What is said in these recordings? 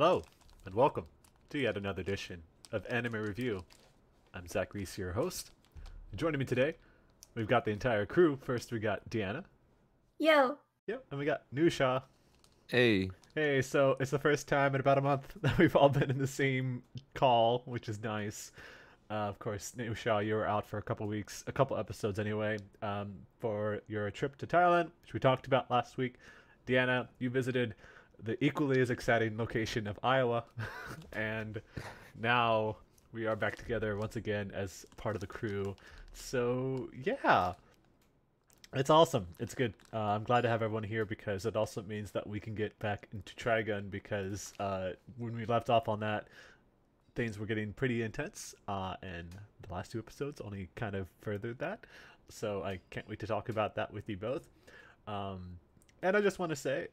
Hello, and welcome to yet another edition of Anime Review. I'm Zach Reese, your host. Joining me today, we've got the entire crew. First, we got Deanna. Yo. Yep, and we got Nusha. Hey. Hey, so it's the first time in about a month that we've all been in the same call, which is nice. Of course, Nusha, you were out for a couple weeks, a couple episodes anyway, for your trip to Thailand, which we talked about last week. Deanna, you visited the equally as exciting location of Iowa, and now we are back together once again as part of the crew. So yeah, it's awesome. It's good. I'm glad to have everyone here because it also means that we can get back into Trigun because when we left off on that, things were getting pretty intense, and the last two episodes only kind of furthered that. So I can't wait to talk about that with you both. And I just want to say,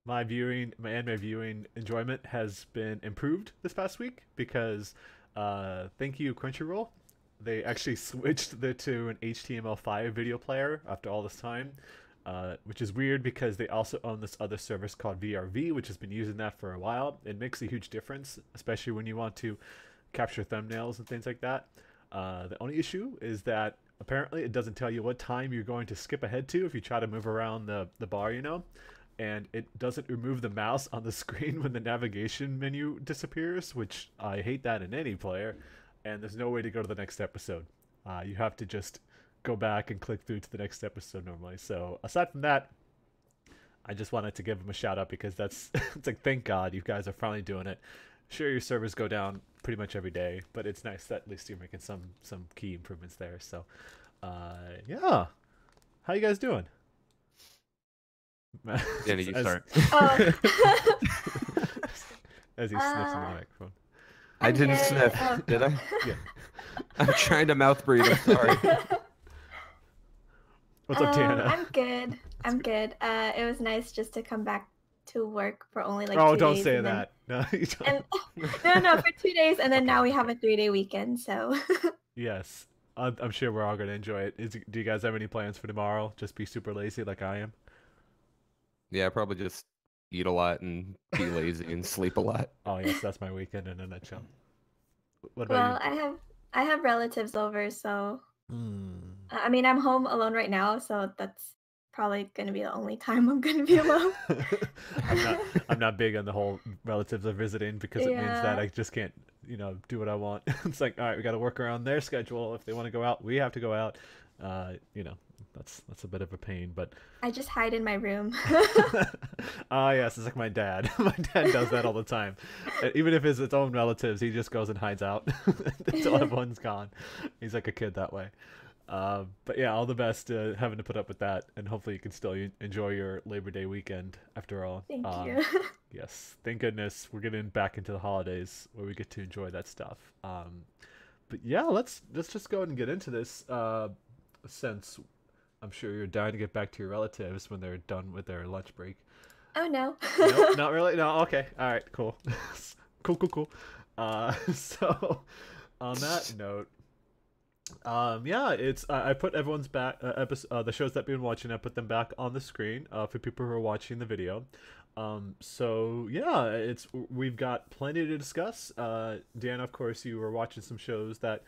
my anime viewing enjoyment has been improved this past week because, thank you Crunchyroll, they actually switched to an HTML5 video player after all this time, which is weird because they also own this other service called VRV, which has been using that for a while. It makes a huge difference, especially when you want to capture thumbnails and things like that. The only issue is that apparently it doesn't tell you what time you're going to skip ahead to if you try to move around the bar, you know? And it doesn't remove the mouse on the screen when the navigation menu disappears, which I hate that in any player. And there's no way to go to the next episode. You have to just go back and click through to the next episode normally. So aside from that, I just wanted to give them a shout out because that's it's like, thank God you guys are finally doing it. Sure, your servers go down pretty much every day, but it's nice that at least you're making some key improvements there. So yeah, how you guys doing? Danny, you start. Oh. As he sniffs in the microphone. I didn't sniff, did I? Yeah. I'm trying to mouth breathe. I'm sorry. What's up, Deanna? I'm good. I'm good. It was nice just to come back to work for only like 2 days. Oh, don't say that. No, you don't. No, for 2 days, and then Okay. now we have a 3-day weekend. So. Yes, I'm sure we're all gonna enjoy it. Do you guys have any plans for tomorrow? Just be super lazy like I am. Yeah, probably just eat a lot and be lazy and sleep a lot. Oh yes, that's my weekend in a nutshell. What about Well, I have relatives over, so you? I mean I'm home alone right now, so that's probably gonna be the only time I'm gonna be alone. I'm not big on the whole relatives are visiting because it means that Yeah. I just can't, do what I want. It's like, all right, we got to work around their schedule. If they want to go out, we have to go out. That's a bit of a pain, but I just hide in my room. yes, it's like my dad. My dad does that all the time. Even if it's his own relatives, he just goes and hides out until everyone's gone. He's like a kid that way. But yeah, all the best having to put up with that, and hopefully you can still enjoy your Labor Day weekend after all. Thank you. Yes, thank goodness we're getting back into the holidays where we get to enjoy that stuff. But yeah, let's just go ahead and get into this. Since I'm sure you're dying to get back to your relatives when they're done with their lunch break. Oh no. Nope, not really. No, okay, all right, cool, cool. So on that note. Yeah, it's I put everyone's back the shows that we've been watching. I put them back on the screen for people who are watching the video. So yeah, we've got plenty to discuss. Deanna, of course, you were watching some shows that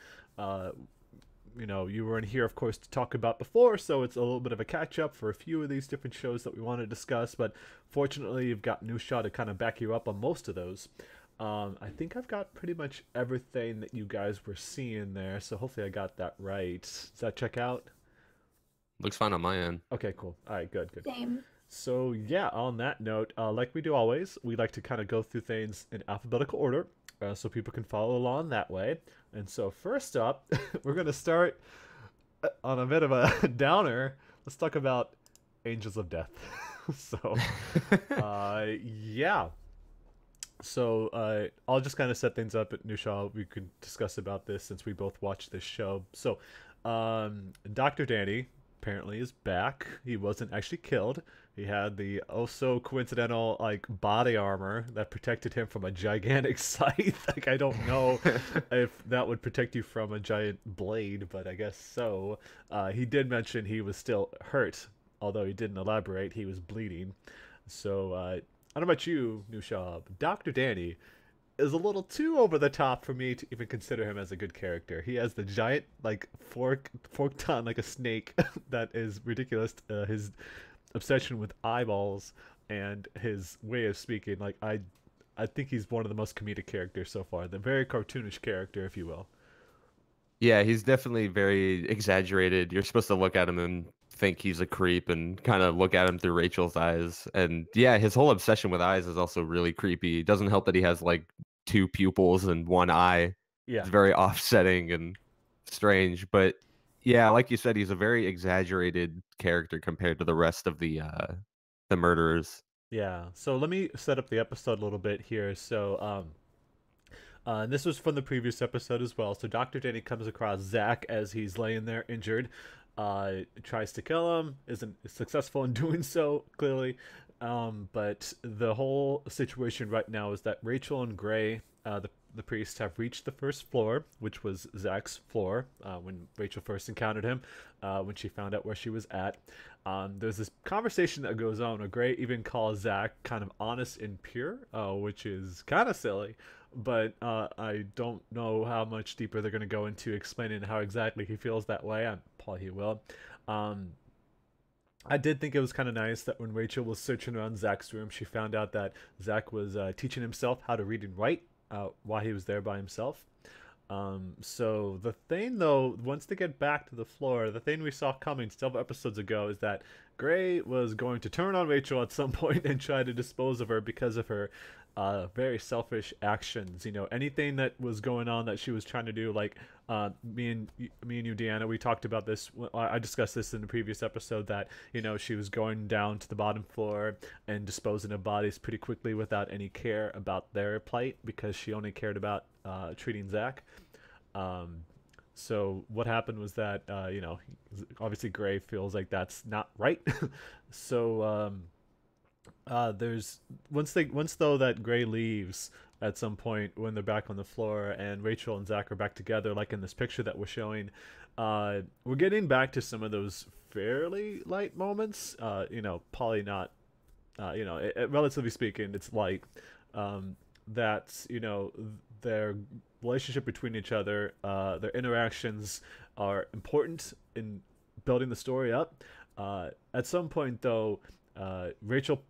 you were in here, of course, to talk about before. So it's a little bit of a catch up for a few of these different shows that we want to discuss. But fortunately, you've got Nusha to kind of back you up on most of those. I think I've got pretty much everything that you guys were seeing there, so hopefully I got that right. Does that check out? Looks fine on my end. Okay, cool. All right, good. Same. So yeah, on that note, like we do always, we like to kind of go through things in alphabetical order, so people can follow along that way. And so first up, we're going to start on a bit of a downer. Let's talk about Angels of Death. So, yeah. So I'll just kind of set things up at Nusha. We could discuss about this since we both watched this show. So Dr. Danny apparently is back. He wasn't actually killed. He had the oh so coincidental like body armor that protected him from a gigantic scythe. Like I don't know if that would protect you from a giant blade, but I guess so. He did mention he was still hurt, although he didn't elaborate. He was bleeding. So I don't know about you, Nusha, but Dr. Danny is a little too over the top for me to even consider him as a good character. He has the giant like forked tongue like a snake that is ridiculous. His obsession with eyeballs and his way of speaking, like I think he's one of the most comedic characters so far. The very cartoonish character, if you will. Yeah, he's definitely very exaggerated. You're supposed to look at him and think he's a creep and kind of look at him through Rachel's eyes. And yeah, his whole obsession with eyes is also really creepy. It doesn't help that he has like two pupils and one eye. Yeah, It's very offsetting and strange. But yeah, like you said, he's a very exaggerated character compared to the rest of the murderers. yeah. So let me set up the episode a little bit here. So and this was from the previous episode as well. So Dr. Danny comes across Zach as he's laying there injured. Tries to kill him, isn't successful in doing so, clearly. But the whole situation right now is that Rachel and Gray, the priest, have reached the first floor, which was Zach's floor when Rachel first encountered him, when she found out where she was at. There's this conversation that goes on where Gray even calls Zach kind of honest and pure, which is kind of silly. But I don't know how much deeper they're going to go into explaining how exactly he feels that way. Paul, he will. Um, I did think it was kind of nice that when Rachel was searching around Zach's room, she found out that Zach was teaching himself how to read and write while he was there by himself. So the thing, though, once they get back to the floor, the thing we saw coming several episodes ago is that Gray was going to turn on Rachel at some point and try to dispose of her because of her very selfish actions. You know, anything that was going on that she was trying to do, like me and you, Deanna, we talked about this. I discussed this in the previous episode that she was going down to the bottom floor and disposing of bodies pretty quickly without any care about their plight because she only cared about treating Zach. So what happened was that obviously Gray feels like that's not right. So there's once though that Gray leaves at some point when they're back on the floor and Rachel and Zach are back together, like in this picture that we're showing, we're getting back to some of those fairly light moments. Probably not. Relatively speaking, it's light. That their relationship between each other, their interactions are important in building the story up. At some point, though, Rachel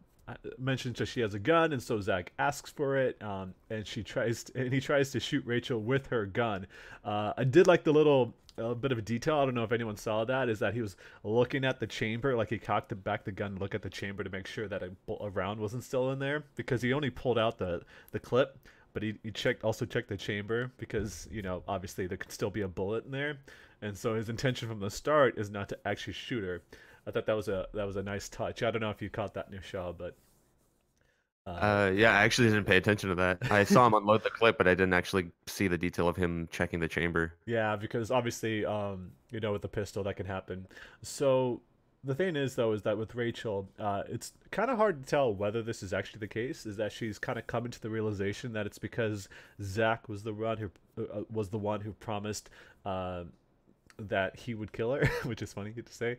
mentions that she has a gun, and so Zach asks for it, and he tries to shoot Rachel with her gun. I did like the little bit of a detail. I don't know if anyone saw that. Is that he was looking at the chamber, like he cocked back the gun to look at the chamber to make sure that a round wasn't still in there, because he only pulled out the clip, but he also checked the chamber because obviously there could still be a bullet in there, and so his intention from the start is not to actually shoot her. I thought that was a nice touch. I don't know if you caught that, Nusha, but yeah, I actually didn't pay attention to that. I saw him unload the clip, but I didn't actually see the detail of him checking the chamber. yeah, because obviously, with the pistol that can happen. So the thing is, though, is that with Rachel, it's kind of hard to tell whether this is actually the case. Is that she's kind of coming to the realization that it's because Zach was the one who promised that he would kill her, which is funny to say.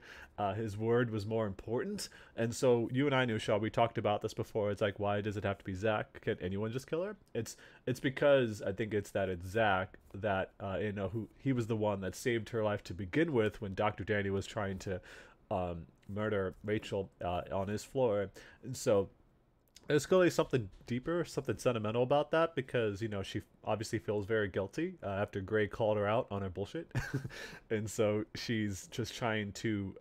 His word was more important, and so you and I knew, Shaw, we talked about this before. It's like, why does it have to be Zach? Can anyone just kill her? It's because I think it's Zach that who he was the one that saved her life to begin with when Dr. Danny was trying to murder Rachel on his floor, and so there's clearly something deeper, something sentimental about that, because she obviously feels very guilty after Gray called her out on her bullshit, and so she's just trying to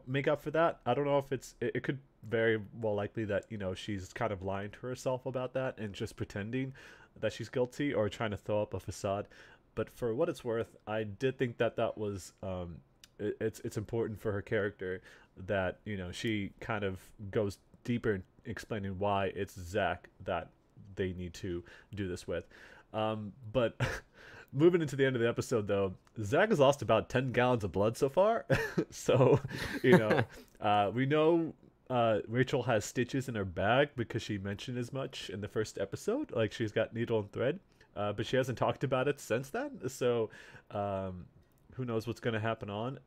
make up for that. I don't know if it could very well likely that she's kind of lying to herself about that and just pretending that she's guilty or trying to throw up a facade. But for what it's worth, I did think that was it's important for her character that she kind of goes deeper in explaining why it's Zach that they need to do this with. But moving into the end of the episode, though, Zach has lost about 10 gallons of blood so far. So, we know Rachel has stitches in her bag because she mentioned as much in the first episode. Like, she's got needle and thread, but she hasn't talked about it since then. So, who knows what's going to happen on.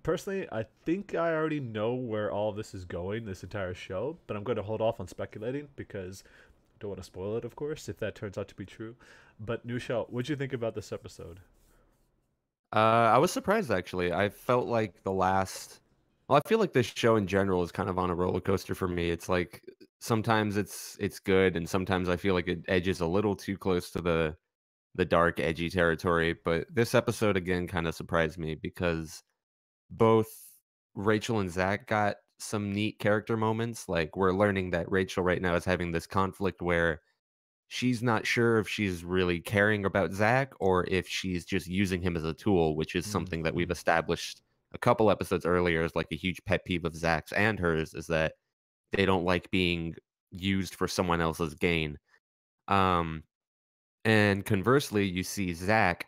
personally, I think I already know where all of this is going, this entire show, but I'm going to hold off on speculating because I don't want to spoil it, of course, if that turns out to be true. But Nushal, what'd you think about this episode? I was surprised actually. I felt like the last. Well, I feel like this show in general is kind of on a roller coaster for me. It's like sometimes it's good, and sometimes I feel like it edges a little too close to the dark, edgy territory. But this episode again kind of surprised me because both Rachel and Zach got some neat character moments. Like we're learning that Rachel right now is having this conflict where she's not sure if she's really caring about Zach or if she's just using him as a tool, which is something that we've Mm-hmm. established a couple episodes earlier as like a huge pet peeve of Zach's and hers is that they don't like being used for someone else's gain. Um, and conversely, you see Zach,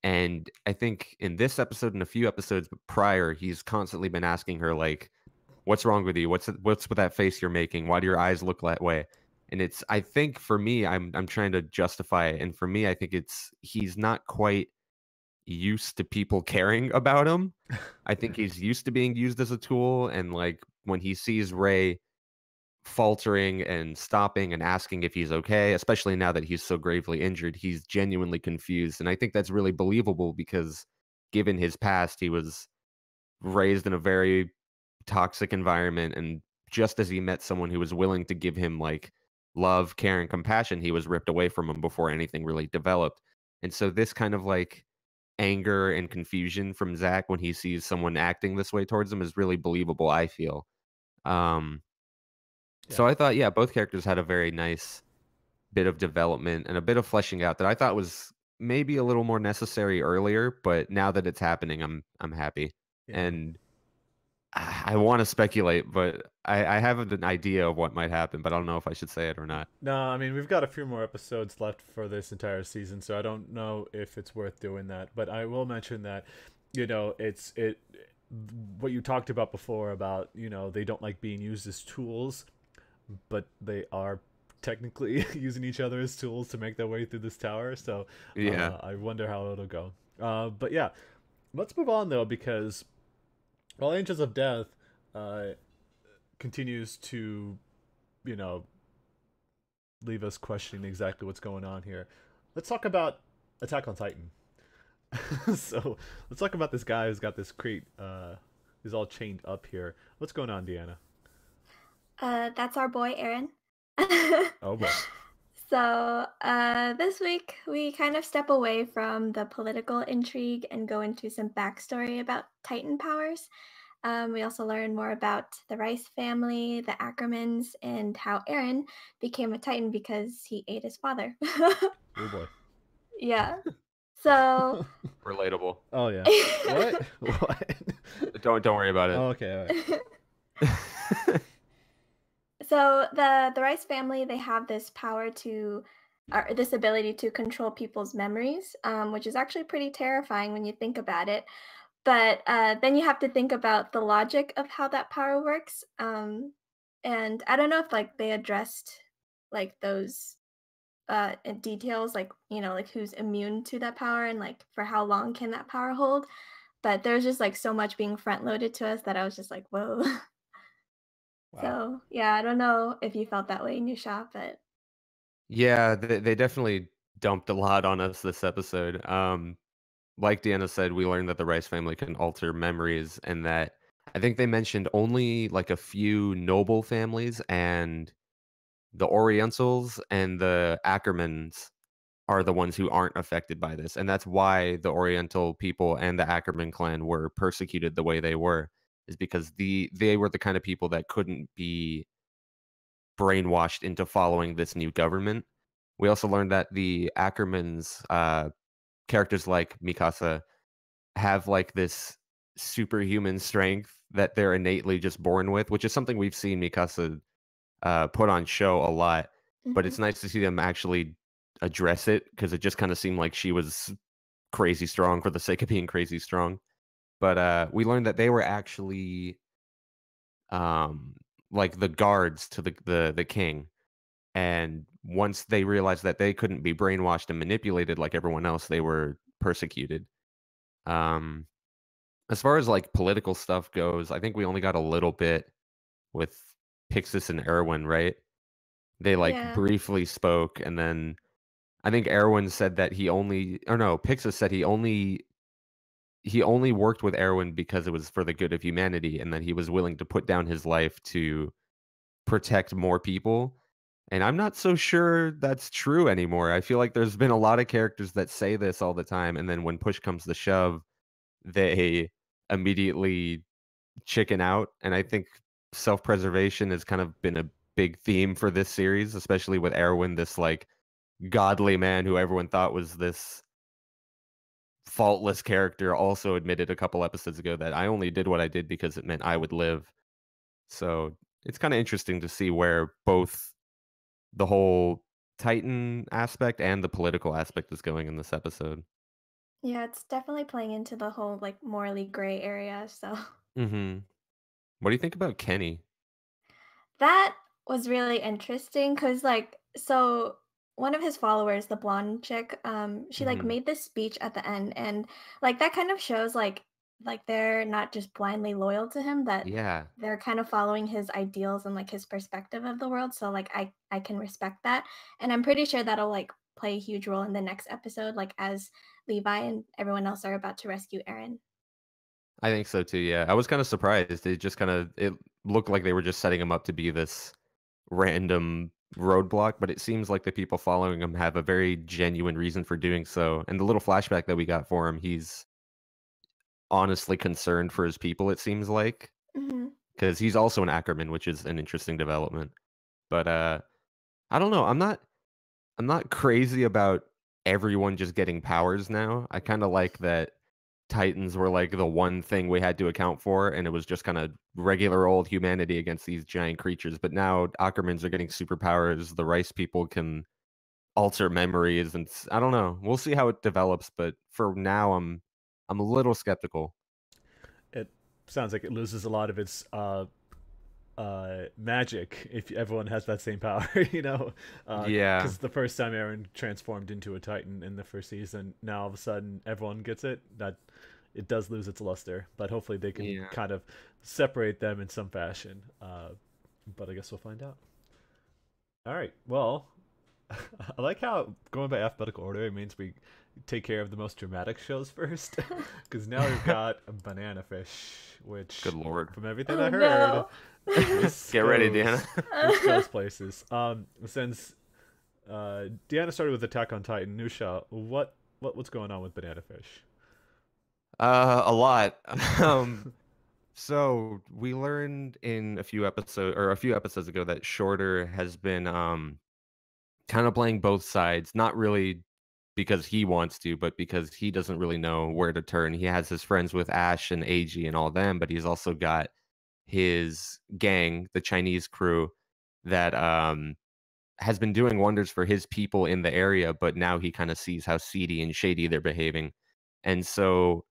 and I think in this episode and a few episodes prior, he's constantly been asking her like, "What's wrong with you? What's with that face you're making? Why do your eyes look that way?" And it's I think for me, I'm trying to justify it, and for me, I think it's he's not quite used to people caring about him. I think he's used to being used as a tool, and like when he sees Ray faltering and stopping and asking if he's okay, especially now that he's so gravely injured, he's genuinely confused, and I think that's really believable because given his past, he was raised in a very toxic environment, and just as he met someone who was willing to give him like love, care, and compassion, he was ripped away from him before anything really developed. And so this kind of like anger and confusion from Zach when he sees someone acting this way towards him is really believable, I feel. Um Yeah. so I thought, yeah, both characters had a very nice bit of development and a bit of fleshing out that I thought was maybe a little more necessary earlier, but now that it's happening, I'm happy. Yeah. And I wanna speculate, but I have an idea of what might happen, but I don't know if I should say it or not. No, I mean we've got a few more episodes left for this entire season, so I don't know if it's worth doing that. But I will mention that, it's what you talked about before about they don't like being used as tools, but they are technically using each other as tools to make their way through this tower. So Yeah. I wonder how it'll go. But yeah, let's move on though because while Angels of Death uh, continues to you know leave us questioning exactly what's going on here. Let's talk about Attack on Titan. So let's talk about this guy who's got this crate. Who's all chained up here. What's going on, Deanna? That's our boy Aaron. Oh boy. So, this week we kind of step away from the political intrigue and go into some backstory about Titan powers. We also learn more about the Rice family, the Ackermans, and how Aaron became a Titan because he ate his father. Oh boy. Yeah. So, Relatable. Oh yeah. What? What? Don't worry about Oh, it. okay. All right. so the Rice family, they have this power to or this ability to control people's memories, which is actually pretty terrifying when you think about it. But then you have to think about the logic of how that power works. And I don't know if like they addressed like those details, like like who's immune to that power and like for how long can that power hold. But there's just like so much being front loaded to us that I was just like, whoa. Wow. So yeah, I don't know if you felt that way in your shop, but Yeah, they definitely dumped a lot on us this episode. Like Deanna said, we learned that the Rice family can alter memories, and that I think they mentioned only like a few noble families and the Orientals and the Ackermans are the ones who aren't affected by this. And that's why the Oriental people and the Ackerman clan were persecuted the way they were, is because they were the kind of people that couldn't be brainwashed into following this new government. We also learned that the Ackermans, characters like Mikasa, have like this superhuman strength that they're innately just born with, which is something we've seen Mikasa put on show a lot. But mhm. it's nice to see them actually address it because it just kind of seemed like she was crazy strong for the sake of being crazy strong. But we learned that they were actually um, like the guards to the king. And once they realized that they couldn't be brainwashed and manipulated like everyone else, they were persecuted. Um, As far as like political stuff goes, I think we only got a little bit with Pixis and Erwin, right? They like Yeah. briefly spoke, and then I think Erwin said that or no, Pixis said he only worked with Erwin because it was for the good of humanity, and that he was willing to put down his life to protect more people. And I'm not so sure that's true anymore. I feel like there's been a lot of characters that say this all the time, and then when push comes to shove, they immediately chicken out. And I think self-preservation has kind of been a big theme for this series, especially with Erwin, this like godly man who everyone thought was this faultless character, also admitted a couple episodes ago that I only did what I did because it meant I would live. So it's kind of interesting to see where both the whole Titan aspect and the political aspect is going in this episode. Yeah, it's definitely playing into the whole like morally gray area. So Mhm. What do you think about Kenny? that was really interesting because like so one of his followers, the blonde chick, she like Mhm. made this speech at the end, and like that kind of shows like they're not just blindly loyal to him, that Yeah. they're kind of following his ideals and like his perspective of the world. So like I can respect that, and I'm pretty sure that'll like play a huge role in the next episode, like as Levi and everyone else are about to rescue Aaron. I think so too, yeah. I was kinda surprised. It looked like they were just setting him up to be this random roadblock, but it seems like the people following him have a very genuine reason for doing so. And the little flashback that we got for him, he's honestly concerned for his people, it seems like, Hmm. because he's also an Ackerman, which is an interesting development. But I don't know. I'm not crazy about everyone just getting powers now. I kind of like that Titans were like the one thing we had to account for, and it was just kind of regular old humanity against these giant creatures. But now Ackermans are getting superpowers. The Rice people can alter memories, and I don't know. We'll see how it develops. But for now, I'm a little skeptical. It sounds like it loses a lot of its magic if everyone has that same power, you know, Yeah, because the first time Aaron transformed into a Titan in the first season, now all of a sudden everyone gets it. That it does lose its luster, but hopefully they can yeah. kind of separate them in some fashion. But I guess we'll find out. All right. Well, I like how going by alphabetical order means we take care of the most dramatic shows first, because now we've got a banana fish, Good which, lord. from everything Oh I heard, no. this Get ready, Deanna. goes this goes places. Since Deanna started with Attack on Titan, Nusha, what's going on with banana fish? A lot. Um, So we learned in a few episodes ago that Shorter has been kind of playing both sides, not really because he wants to, but because he doesn't really know where to turn. He has his friends with Ash and AG and all them, but he's also got his gang, the Chinese crew, that has been doing wonders for his people in the area, but now he kind of sees how seedy and shady they're behaving. And so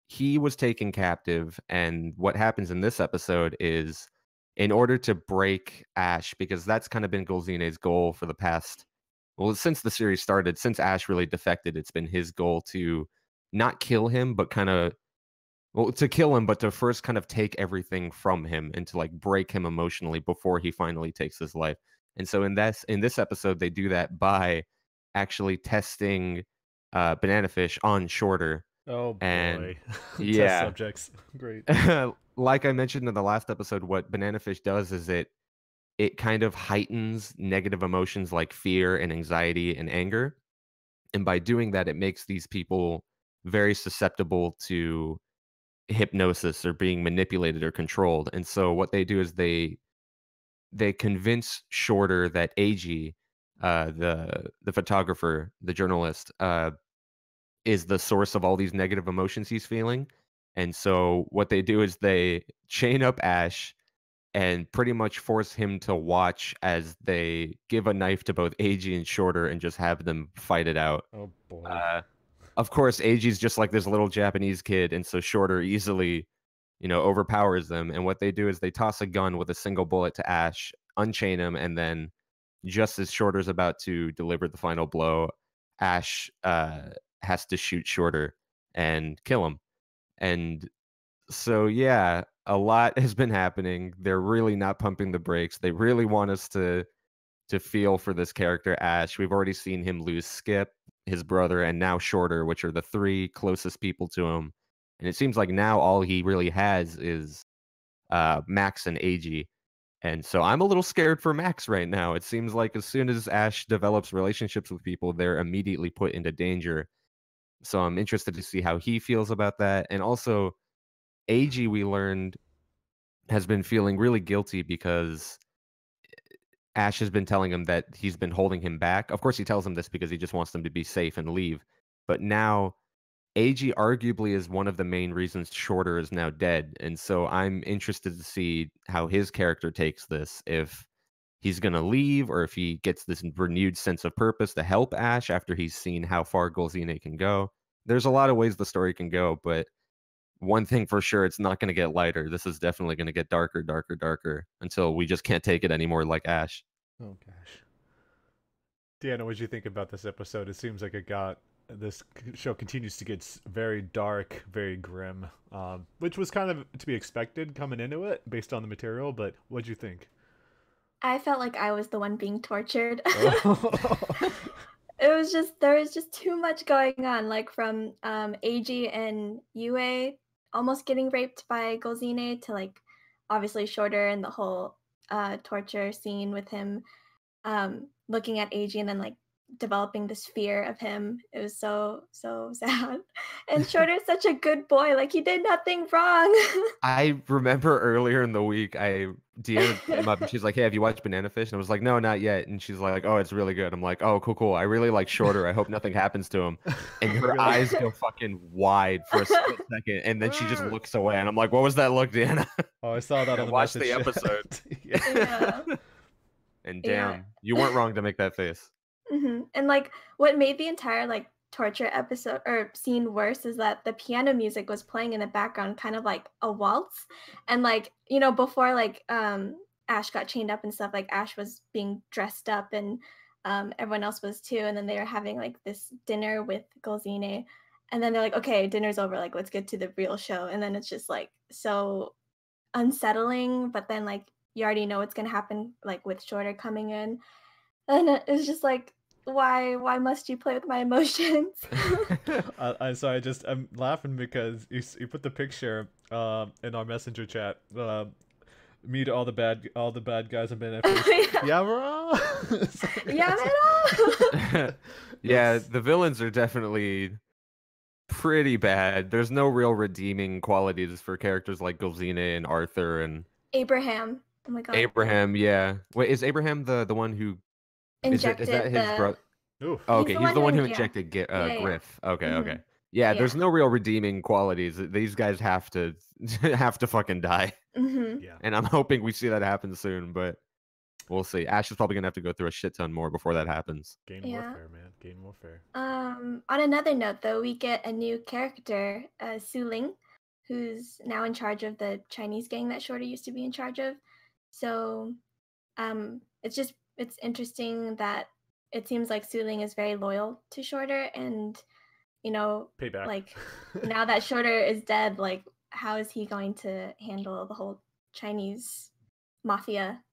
he was taken captive, and what happens in this episode is in order to break Ash, because that's kind of been Golzine's goal for the past, well, since the series started, since Ash really defected, it's been his goal to not kill him, but kind of, well, to kill him, but to first kind of take everything from him and to like break him emotionally before he finally takes his life. And so in this episode, they do that by actually testing Banana Fish on Shorter. Oh And boy, test yeah, subjects. Great. like I mentioned in the last episode, what Banana Fish does is it kind of heightens negative emotions like fear and anxiety and anger. And by doing that, it makes these people very susceptible to hypnosis or being manipulated or controlled. And so what they do is they convince Shorter that AG, the photographer, the journalist, is the source of all these negative emotions he's feeling. And so what they do is they chain up Ash and pretty much force him to watch as they give a knife to both AG and Shorter and just have them fight it out. Oh boy. Uh, of course, AG's just like this little Japanese kid, and so Shorter easily, overpowers them. And what they do is they toss a gun with a single bullet to Ash, unchain him, and then just as Shorter's about to deliver the final blow, Ash has to shoot Shorter and kill him. And So yeah, a lot has been happening. They're really not pumping the brakes. They really want us to feel for this character Ash. We've already seen him lose Skip, his brother, and now Shorter, which are the three closest people to him. And it seems like now all he really has is Max and Ag. And so I'm a little scared for Max right now. It seems like as soon as Ash develops relationships with people, they're immediately put into danger. So I'm interested to see how he feels about that. And also, Ag, we learned, has been feeling really guilty because Ash has been telling him that he's been holding him back. Of course, he tells him this because he just wants them to be safe and leave. But now, Ag arguably is one of the main reasons Shorter is now dead. And so I'm interested to see how his character takes this. If he's going to leave or if he gets this renewed sense of purpose to help Ash after he's seen how far Golzine can go. There's a lot of ways the story can go, but one thing for sure, it's not going to get lighter. This is definitely going to get darker, darker, darker until we just can't take it anymore like Ash. Oh gosh. Deanna, what did you think about this episode? It seems like this show continues to get very dark, very grim, which was kind of to be expected coming into it based on the material. But what'd you think? I felt like I was the one being tortured. Oh. There was just too much going on, like from Ag and Yue almost getting raped by Golzine to like obviously Shorter and the whole torture scene with him looking at Ag and then like developing this fear of him. It was so sad. And Shorter's such a good boy, like he did nothing wrong. I remember earlier in the week, Deanna came up and she's like, "Hey, have you watched Banana Fish?" And I was like, "No, not yet." And she's like, "Oh, it's really good." I'm like, "Oh, cool. I really like Shorter. I hope nothing happens to him." And her Really? eyes go fucking wide for a split second, and then she just looks away. And I'm like, "What was that look, Deanna?" Oh, I saw that on the Watch message the chat. episode. Yeah. And Yeah. damn, you weren't wrong to make that face. And like what made the entire like torture episode or scene worse is that the piano music was playing in the background kind of like a waltz, and like before like Ash got chained up and stuff, like Ash was being dressed up and everyone else was too, and then they were having like this dinner with Golzine, and then they're like, okay, dinner's over, like let's get to the real show, and then it's just like so unsettling, but then like you already know what's gonna happen like with Shorter coming in, and it's just like why must you play with my emotions? I'm laughing because you put the picture in our messenger chat. Me to all the bad guys have been yeah, bro. Yeah, man. Yeah, the villains are definitely pretty bad. There's no real redeeming qualities for characters like Golzine and Arthur and Abraham. Oh my god. Abraham. Yeah, wait, is Abraham the one who is Injected that his brother? Oof. Oh, okay, he's the one who yeah. injected Yeah. Griff. Okay, Mhm. okay. Yeah, there's Yeah. no real redeeming qualities. These guys have to have to fucking die. Yeah. And I'm hoping we see that happen soon, but we'll see. Ash is probably gonna have to go through a shit ton more before that happens. Game Yeah. warfare, man. Game warfare. On another note, though, we get a new character, Su Ling, who's now in charge of the Chinese gang that Shorter used to be in charge of. So, it's interesting that it seems like Su Ling is very loyal to Shorter, and Payback. like now that Shorter is dead, like how is he going to handle the whole Chinese mafia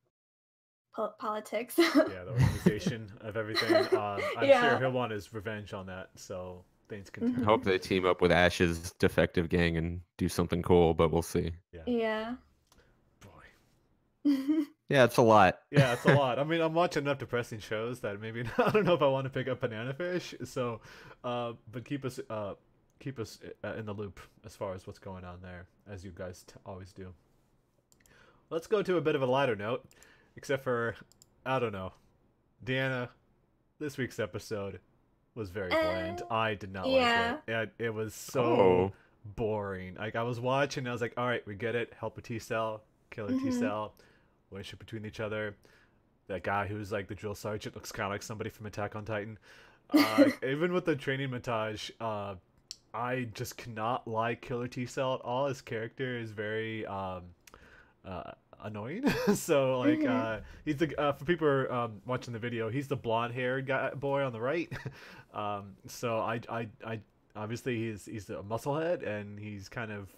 politics? Yeah, the organization of everything. I'm sure he'll want his revenge on that. So things I continue. hope they team up with Ash's defective gang and do something cool, but we'll see. Yeah. Boy. Yeah, it's a lot. Yeah, it's a lot. I mean, I'm watching enough depressing shows that maybe I don't know if I want to pick up Banana Fish. So, but keep us in the loop as far as what's going on there, as you guys always do. Let's go to a bit of a lighter note, except for I don't know, Deanna. This week's episode was very bland. I did not like it. It was so boring. Like I was watching, I was like, all right, we get it. Help a T cell, kill a T cell. Relationship between each other. That guy who's like the drill sergeant looks kind of like somebody from Attack on Titan. Even with the training montage, I just cannot like Killer T Cell at all. His character is very annoying. So like he's the for people watching the video, he's the blonde-haired boy on the right. So I obviously he's a musclehead and he's kind of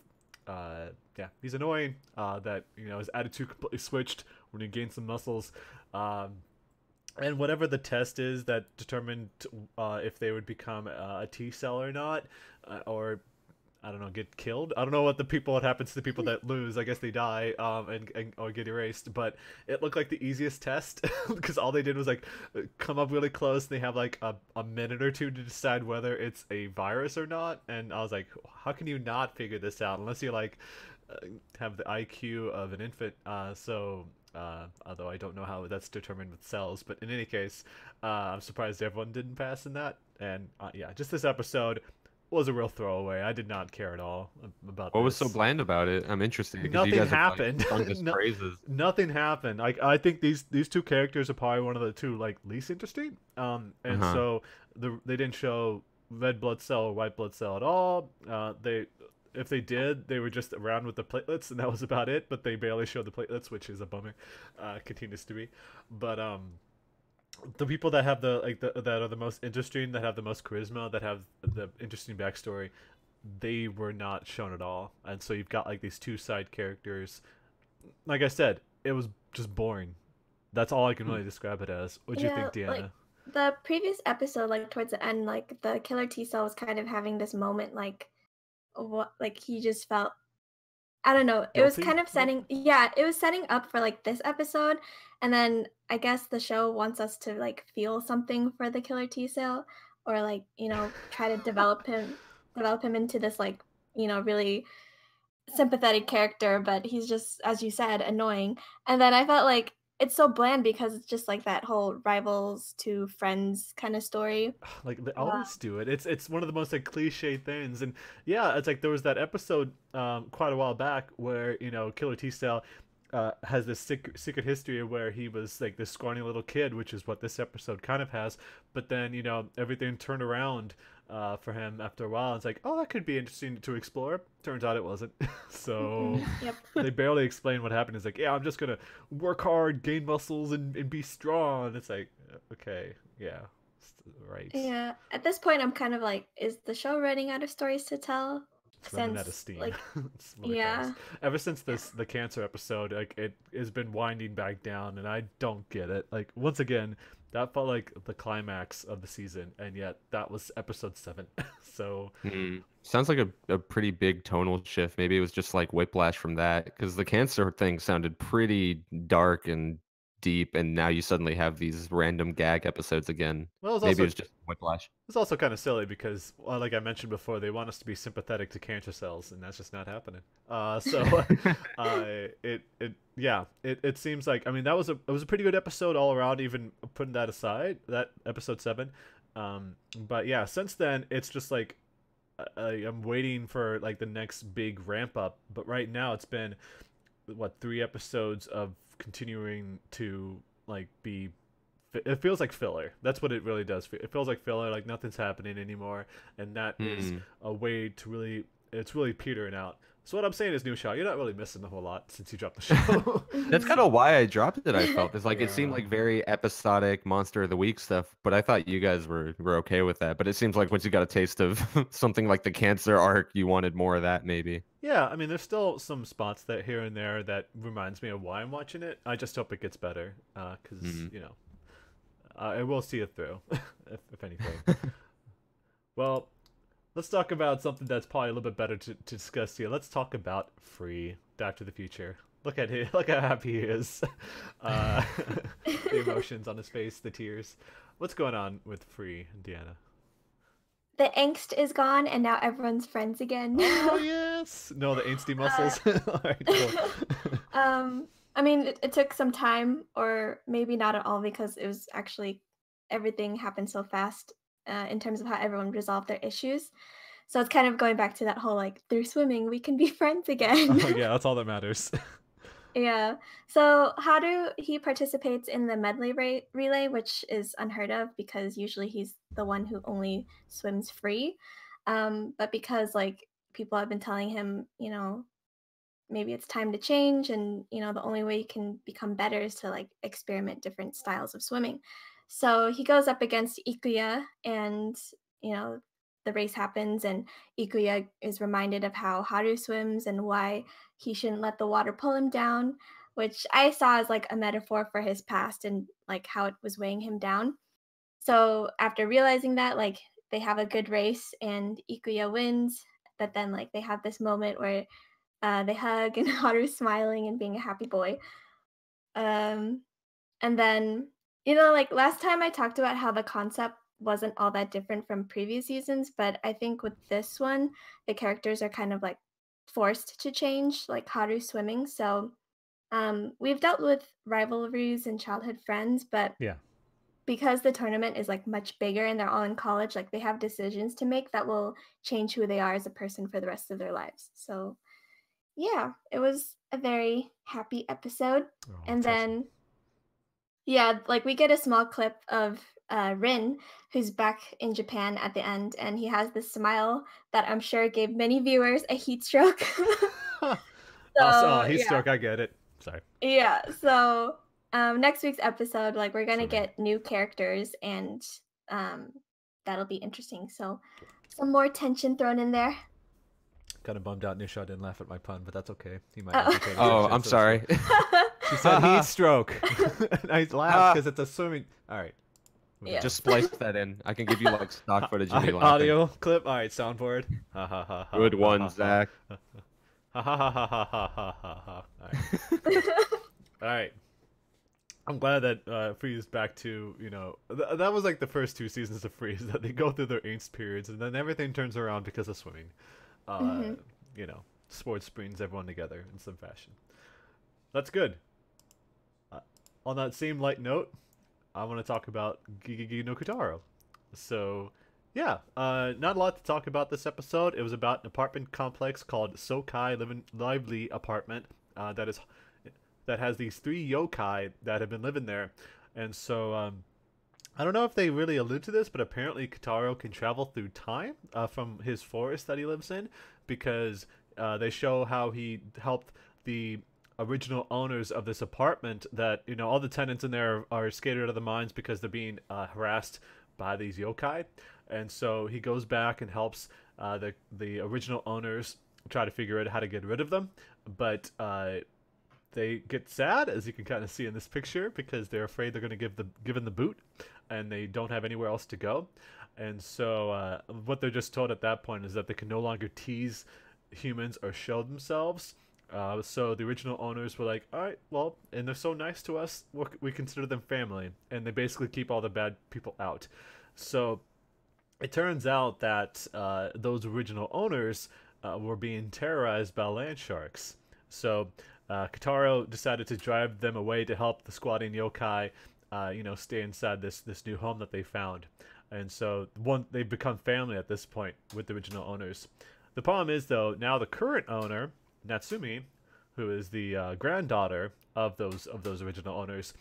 yeah, he's annoying. That his attitude completely switched when he gained some muscles. Um, and whatever the test is that determined if they would become a T cell or not, or I don't know, get killed. I don't know what happens to the people that lose. I guess they die, and or get erased. But it looked like the easiest test because all they did was like come up really close. And they have like a minute or two to decide whether it's a virus or not. And I was like, how can you not figure this out unless you like have the IQ of an infant? Although I don't know how that's determined with cells, but in any case, I'm surprised everyone didn't pass in that. And yeah, just this episode was a real throwaway. I did not care at all about What this. was so bland about it? I'm interested because you Nothing guys happened. have like, sung his praises. Nothing happened. Like I think these two characters are probably one of the two like least interesting. And so they didn't show red blood cell or white blood cell at all. If they did, they were just around with the platelets, and that was about it. But they barely showed the platelets, which is a bummer. Continues to be, but the people that have that are the most interesting, that have the most charisma, that have the interesting backstory, they were not shown at all. And so you've got like these two side characters. Like I said, it was just boring. That's all I can really describe it as. What do you think, Deanna? Like, the previous episode, like towards the end, like the killer T cell was kind of having this moment, like what, like he just felt, I don't know. It was Guilty? kind of setting, yeah, it was setting up for like this episode, and then I guess the show wants us to like feel something for the killer T cell, or like try to develop him into this like really sympathetic character, but he's just, as you said, annoying. And then I felt like it's so bland because it's just like that whole rivals to friends kind of story. Like they always do it. It's one of the most like cliche things, and yeah, it's like there was that episode quite a while back where Killer T Cell has this secret history of where he was like this scrawny little kid, which is what this episode kind of has. But then everything turned around for him after a while. It's like, oh, that could be interesting to explore. Turns out it wasn't. So Yep. they barely explain what happened. It's like, yeah, I'm just gonna work hard, gain muscles, and be strong. It's like, okay, yeah, right. Yeah. At this point, I'm kind of like, is the show running out of stories to tell? It's running out of steam. Like, It's really fast. Ever since the cancer episode, like it has been winding back down, and I don't get it. Like once again, that felt like the climax of the season, and yet that was episode 7. So Sounds like a pretty big tonal shift. Maybe it was just like whiplash from that, because the cancer thing sounded pretty dark and deep, and now you suddenly have these random gag episodes again. well, Maybe it was just whiplash. it's also kind of silly because, well, like I mentioned before, they want us to be sympathetic to cancer cells, and that's just not happening. It seems like, I mean, it was a pretty good episode all around, even putting that aside, that episode 7. But yeah, since then it's just like I'm waiting for like the next big ramp up. But right now it's been what 3 episodes of continuing to like be. It feels like filler. That's what it really does. It feels like filler. Like nothing's happening anymore, and that is a way to really. It's really petering out. So what I'm saying is, New Shaw, you're not really missing a whole lot since you dropped the show. That's kind of why I dropped it. I felt it's like it seemed like very episodic Monster of the Week stuff, but I thought you guys were okay with that. But it seems like once you got a taste of something like the cancer arc, you wanted more of that, maybe. Yeah, I mean, there's still some spots that here and there that reminds me of why I'm watching it. I just hope it gets better, because I will see it through, if anything. Well, let's talk about something that's probably a little bit better to discuss here. Let's talk about Free, Back to the Future. Look at him. Look how happy he is. The emotions on his face, the tears. What's going on with Free, Deanna? the angst is gone, and now everyone's friends again. Oh, yes! No, the angsty muscles. All right, cool. I mean, it took some time, or maybe not at all, because it was actually everything happened so fast in terms of how everyone resolved their issues. So it's kind of going back to that whole like, through swimming we can be friends again. Oh, yeah, that's all that matters. Yeah. So he participates in the medley relay, which is unheard of because usually he's the one who only swims free. But because like people have been telling him, maybe it's time to change, and the only way you can become better is to like experiment different styles of swimming. So he goes up against Ikuya, and the race happens, and Ikuya is reminded of how Haru swims and why he shouldn't let the water pull him down, which I saw as like a metaphor for his past and like how it was weighing him down. So after realizing that, like they have a good race and Ikuya wins, but then like they have this moment where they hug and Haru's smiling and being a happy boy. Um, and then, like last time I talked about how the concept wasn't all that different from previous seasons, but I think with this one, the characters are kind of like forced to change, like Haru swimming. So we've dealt with rivalries and childhood friends, but Yeah. because the tournament is like much bigger and they're all in college, like they have decisions to make that will change who they are as a person for the rest of their lives. So yeah, it was a very happy episode. Oh, And touching. then yeah, like we get a small clip of Rin, who's back in Japan at the end, and he has this smile that I'm sure gave many viewers a heat stroke. Also, So heat yeah, stroke. I get it. Sorry. yeah. So next week's episode, like we're gonna Swimming. get new characters, and um, that'll be interesting. So some more tension thrown in there. Kind of bummed out Nisha didn't laugh at my pun, but that's okay. He might Oh. not be paying Oh, attention, I'm so sorry. she said heat stroke. And I laughed because it's a swimming. All right. Yeah. Just splice that in. I can give you like stock footage of me laughing. Audio clip. All right, soundboard. Ha ha ha ha. Good ha, one, ha, Zach. Ha ha ha ha ha ha ha ha ha. All right. All right. I'm glad that Freeze back to, that was like the first 2 seasons of Freeze, that they go through their angst periods and then everything turns around because of swimming. Mhm. Sports brings everyone together in some fashion. That's good. On that same light note, I want to talk about GeGeGe no Kitaro. So, yeah, not a lot to talk about this episode. It was about an apartment complex called Sokai Lively Apartment that has these 3 yokai that have been living there. And so, I don't know if they really allude to this, but apparently Kitaro can travel through time from his forest that he lives in, because they show how he helped the original owners of this apartment, that all the tenants in there are scared out of their minds because they're being harassed by these yokai. And so he goes back and helps the original owners try to figure out how to get rid of them. But they get sad, as you can kind of see in this picture, because they're afraid they're going to given the boot, and they don't have anywhere else to go. And so what they're just told at that point is that they can no longer tease humans or show themselves. So the original owners were like, all right, well, and they're so nice to us, we consider them family, and they basically keep all the bad people out. So it turns out that those original owners were being terrorized by land sharks. So Kitaro decided to drive them away to help the squatting yokai, stay inside this new home that they found. And so they've become family at this point with the original owners. The problem is, though, now the current owner, Natsumi, who is the granddaughter of those original owners,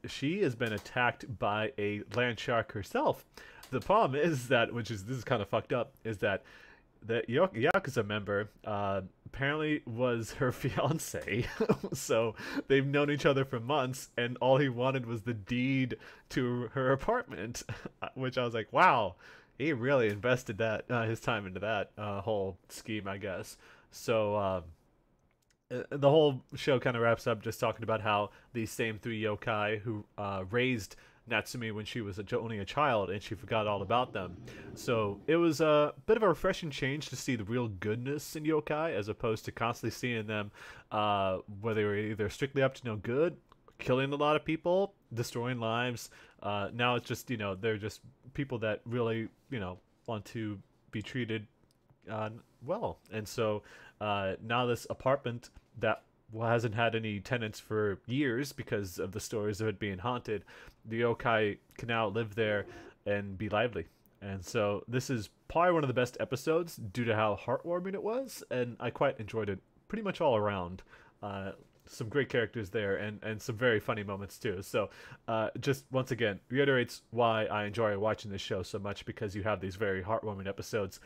she has been attacked by a land shark herself. The problem is that, this is kind of fucked up, is that the Yakuza member apparently was her fiance. So they've known each other for months, and all he wanted was the deed to her apartment, which I was like, wow, he really invested his time into that whole scheme, I guess. So the whole show kind of wraps up just talking about how these same 3 yokai who raised Natsumi when she was only a child, and she forgot all about them. So it was a bit of a refreshing change to see the real goodness in yokai, as opposed to constantly seeing them where they were either strictly up to no good, killing a lot of people, destroying lives. Now it's just, they're just people that really, want to be treated well. And so now this apartment that hasn't had any tenants for years because of the stories of it being haunted, the yokai can now live there and be lively. And so this is probably one of the best episodes due to how heartwarming it was, and I quite enjoyed it pretty much all around. Some great characters there, and some very funny moments too. So just once again reiterates why I enjoy watching this show so much, because you have these very heartwarming episodes,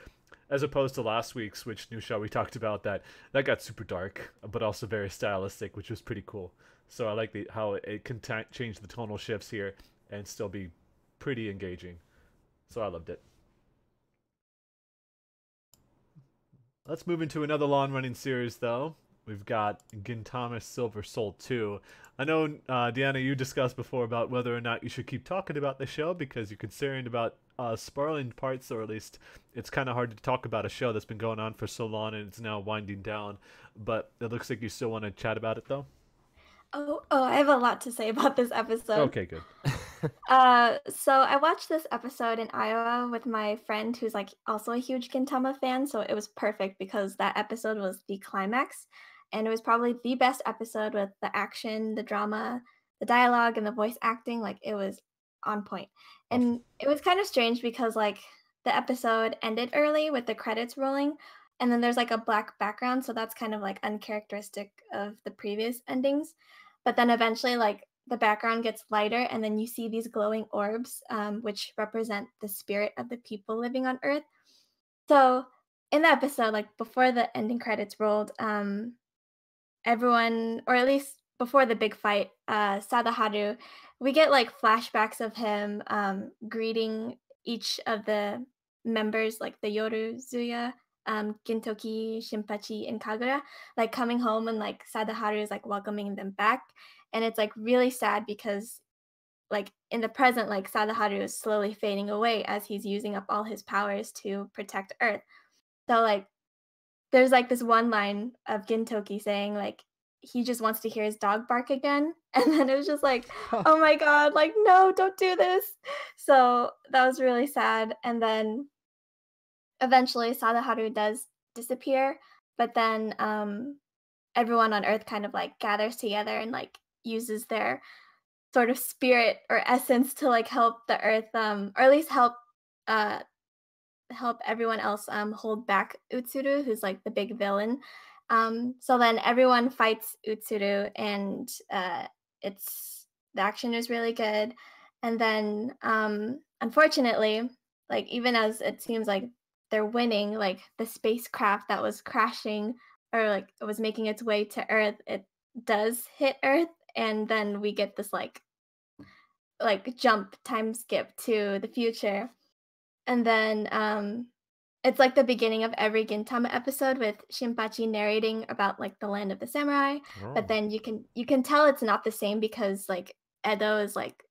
as opposed to last week's, which Nusha we talked about, that got super dark, but also very stylistic, which was pretty cool. So I like how it can change the tonal shifts here and still be pretty engaging. So I loved it. let's move into another long-running series, though. We've got Gintama Silver Soul 2. I know, Deanna, you discussed before about whether or not you should keep talking about the show because you're concerned about spoiling parts, or at least it's kind of hard to talk about a show that's been going on for so long and it's now winding down. But it looks like you still want to chat about it, though. Oh, I have a lot to say about this episode. Okay, good. So I watched this episode in Iowa with my friend who's like also a huge Gintama fan, so it was perfect because that episode was the climax, and it was probably the best episode with the action, the drama, the dialogue, and the voice acting. Like it was on point. And it was kind of strange because like the episode ended early with the credits rolling, and then there's like a black background, so that's kind of like uncharacteristic of the previous endings. But then eventually, like the background gets lighter, and then you see these glowing orbs, which represent the spirit of the people living on Earth. So in the episode, like before the ending credits rolled, everyone, or at least before the big fight, Sadaharu, we get like flashbacks of him greeting each of the members, like the Yoruzuya, Gintoki, Shinpachi, and Kagura, like coming home, and like Sadaharu is like welcoming them back. And it's like really sad because like in the present, like Sadaharu is slowly fading away as he's using up all his powers to protect Earth. So like there's like this one line of Gintoki saying like he just wants to hear his dog bark again. And then it was just like, oh my God, like, no, don't do this. So that was really sad. And then eventually Sadaharu does disappear, but then everyone on Earth kind of like gathers together and like uses their sort of spirit or essence to like help the Earth, or at least uh help everyone else hold back Utsuru, who's like the big villain. So then everyone fights Utsuru, and it's the action is really good. And then unfortunately, like even as it seems like they're winning, like the spacecraft that was crashing or like was making its way to Earth, it does hit Earth, and then we get this like jump time skip to the future. And then it's like the beginning of every Gintama episode with Shinpachi narrating about like the land of the samurai. But then you can tell it's not the same because like Edo is like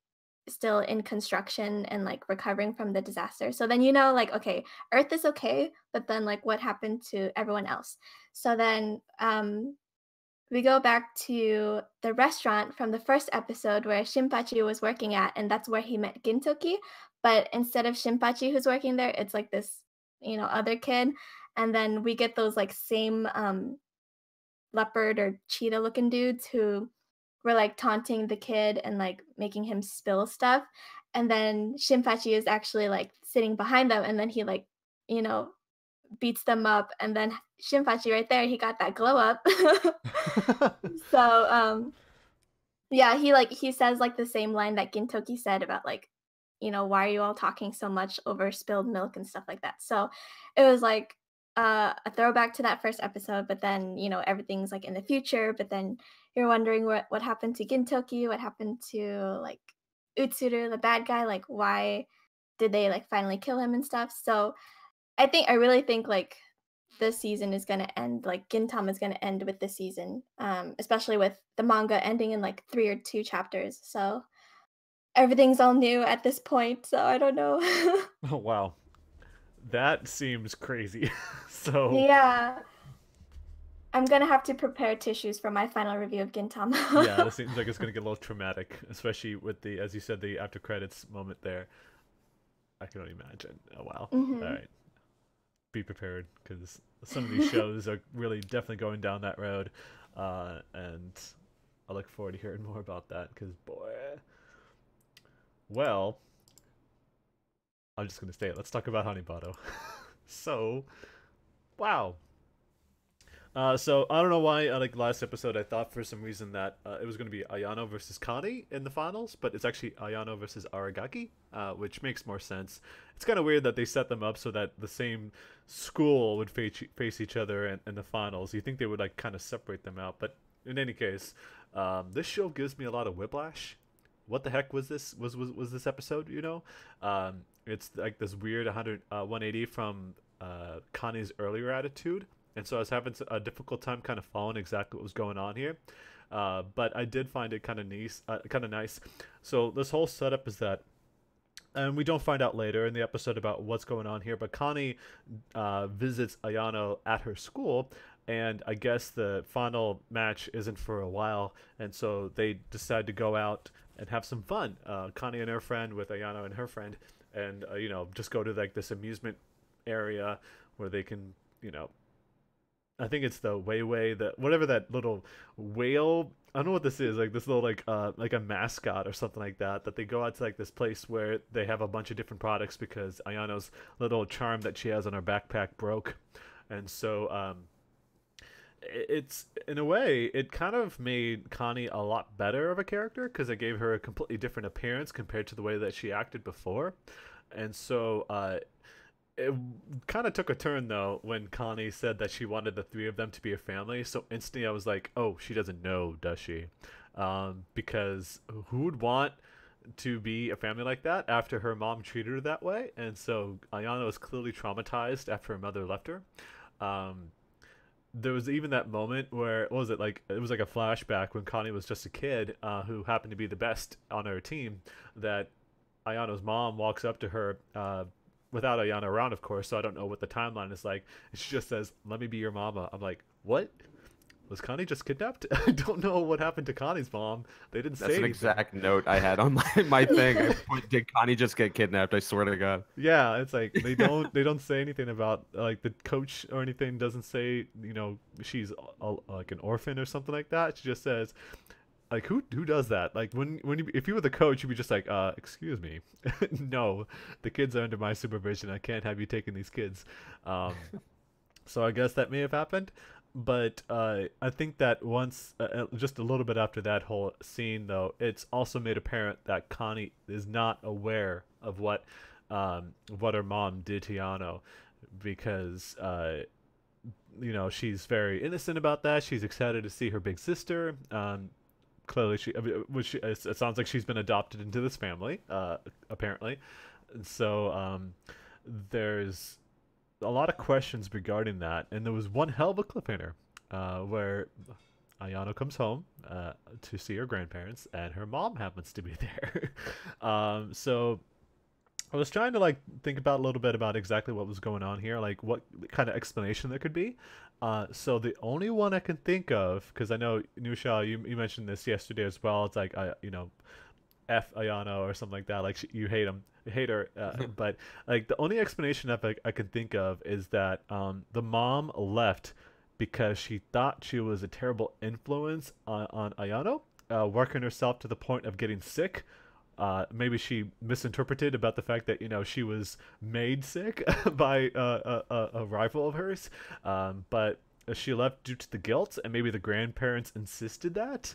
still in construction and like recovering from the disaster. So then you know like okay, Earth is okay, but then like what happened to everyone else? So then we go back to the restaurant from the first episode where Shinpachi was working at, and that's where he met Gintoki. But instead of Shinpachi who's working there, it's like this, other kid. And then we get those like same leopard or cheetah looking dudes who were like taunting the kid and like making him spill stuff. And then Shinpachi is actually like sitting behind them, and then he like, beats them up, and then Shinpachi right there, he got that glow up. So yeah, he says like the same line that Gintoki said about like, why are you all talking so much over spilled milk and stuff like that. So it was like a throwback to that first episode, but then everything's like in the future, but then you're wondering what happened to Gintoki, what happened to like Utsuru, the bad guy, like why did they like finally kill him and stuff. So I really think like this season is going to end, like Gintama is going to end with this season, especially with the manga ending in like 3 or 2 chapters. So everything's all new at this point. So I don't know. Oh, wow. That seems crazy. So yeah. I'm going to have to prepare tissues for my final review of Gintama. yeah, this seems like it's going to get a little traumatic, especially with the, as you said, the after credits moment there. I can only imagine. Oh, wow. Mm-hmm. All right. Be prepared, because some of these shows are really definitely going down that road, and I look forward to hearing more about that, because boy, well, I'm just gonna say it. Let's talk about Honeypot. So, wow. So I don't know why, like last episode, I thought for some reason that it was going to be Ayanna versus Kani in the finals, but it's actually Ayanna versus Aragaki, which makes more sense. It's kind of weird that they set them up so that the same school would face each other in the finals. You think they would like kind of separate them out, but in any case, this show gives me a lot of whiplash. What the heck was this? Was this episode? It's like this weird 180 from Kani's earlier attitude. and so I was having a difficult time kind of following exactly what was going on here. But I did find it kind of nice. So this whole setup is that, and we don't find out later in the episode about what's going on here, but Connie visits Ayanna at her school, and I guess the final match isn't for a while, and so they decide to go out and have some fun. Connie and her friend with Ayanna and her friend, and just go to like this amusement area where they can, I think it's the Weiwei, the whatever that little whale. I don't know what this is, like this little like a mascot or something like that. That they go out to like this place where they have a bunch of different products because Ayano's little charm that she has on her backpack broke, and so it's in a way it kind of made Connie a lot better of a character because it gave her a completely different appearance compared to the way that she acted before, and so it kind of took a turn though when Connie said that she wanted the three of them to be a family. So instantly I was like, oh, she doesn't know, does she? Because who would want to be a family like that after her mom treated her that way? And so Ayanna was clearly traumatized after her mother left her. There was even that moment where, what was it, like it was like a flashback when Connie was just a kid who happened to be the best on her team, that Ayanna's mom walks up to her without Ayanna around, of course, so I don't know what the timeline is like. And she just says, "Let me be your mama." I'm like, what? Was Connie just kidnapped? I don't know what happened to Connie's mom. They didn't say That's an anything. exact note I had on my thing. I put, did Connie just get kidnapped? I swear to God. Yeah, it's like they don't say anything about like the coach or anything. Doesn't say she's like an orphan or something like that. She just says, like, who does that? Like if you were the coach, you'd be just like, excuse me, no, the kids are under my supervision. I can't have you taking these kids. So I guess that may have happened, but I think that once, just a little bit after that whole scene, though, it's also made apparent that Connie is not aware of what her mom did to Yano, because she's very innocent about that. She's excited to see her big sister. Clearly, it sounds like she's been adopted into this family, apparently. And so there's a lot of questions regarding that. And there was one hell of a cliffhanger where Ayano comes home to see her grandparents, and her mom happens to be there. So I was trying to think about a little bit about exactly what was going on here, like what kind of explanation there could be. So the only one I can think of, because I know Nusha, you mentioned this yesterday as well. It's like F Ayano or something like that. Like you hate her. But like the only explanation I can think of is that the mom left because she thought she was a terrible influence on Ayano, working herself to the point of getting sick. Maybe she misinterpreted about the fact that she was made sick by a rival of hers, but she left due to the guilt, and maybe the grandparents insisted that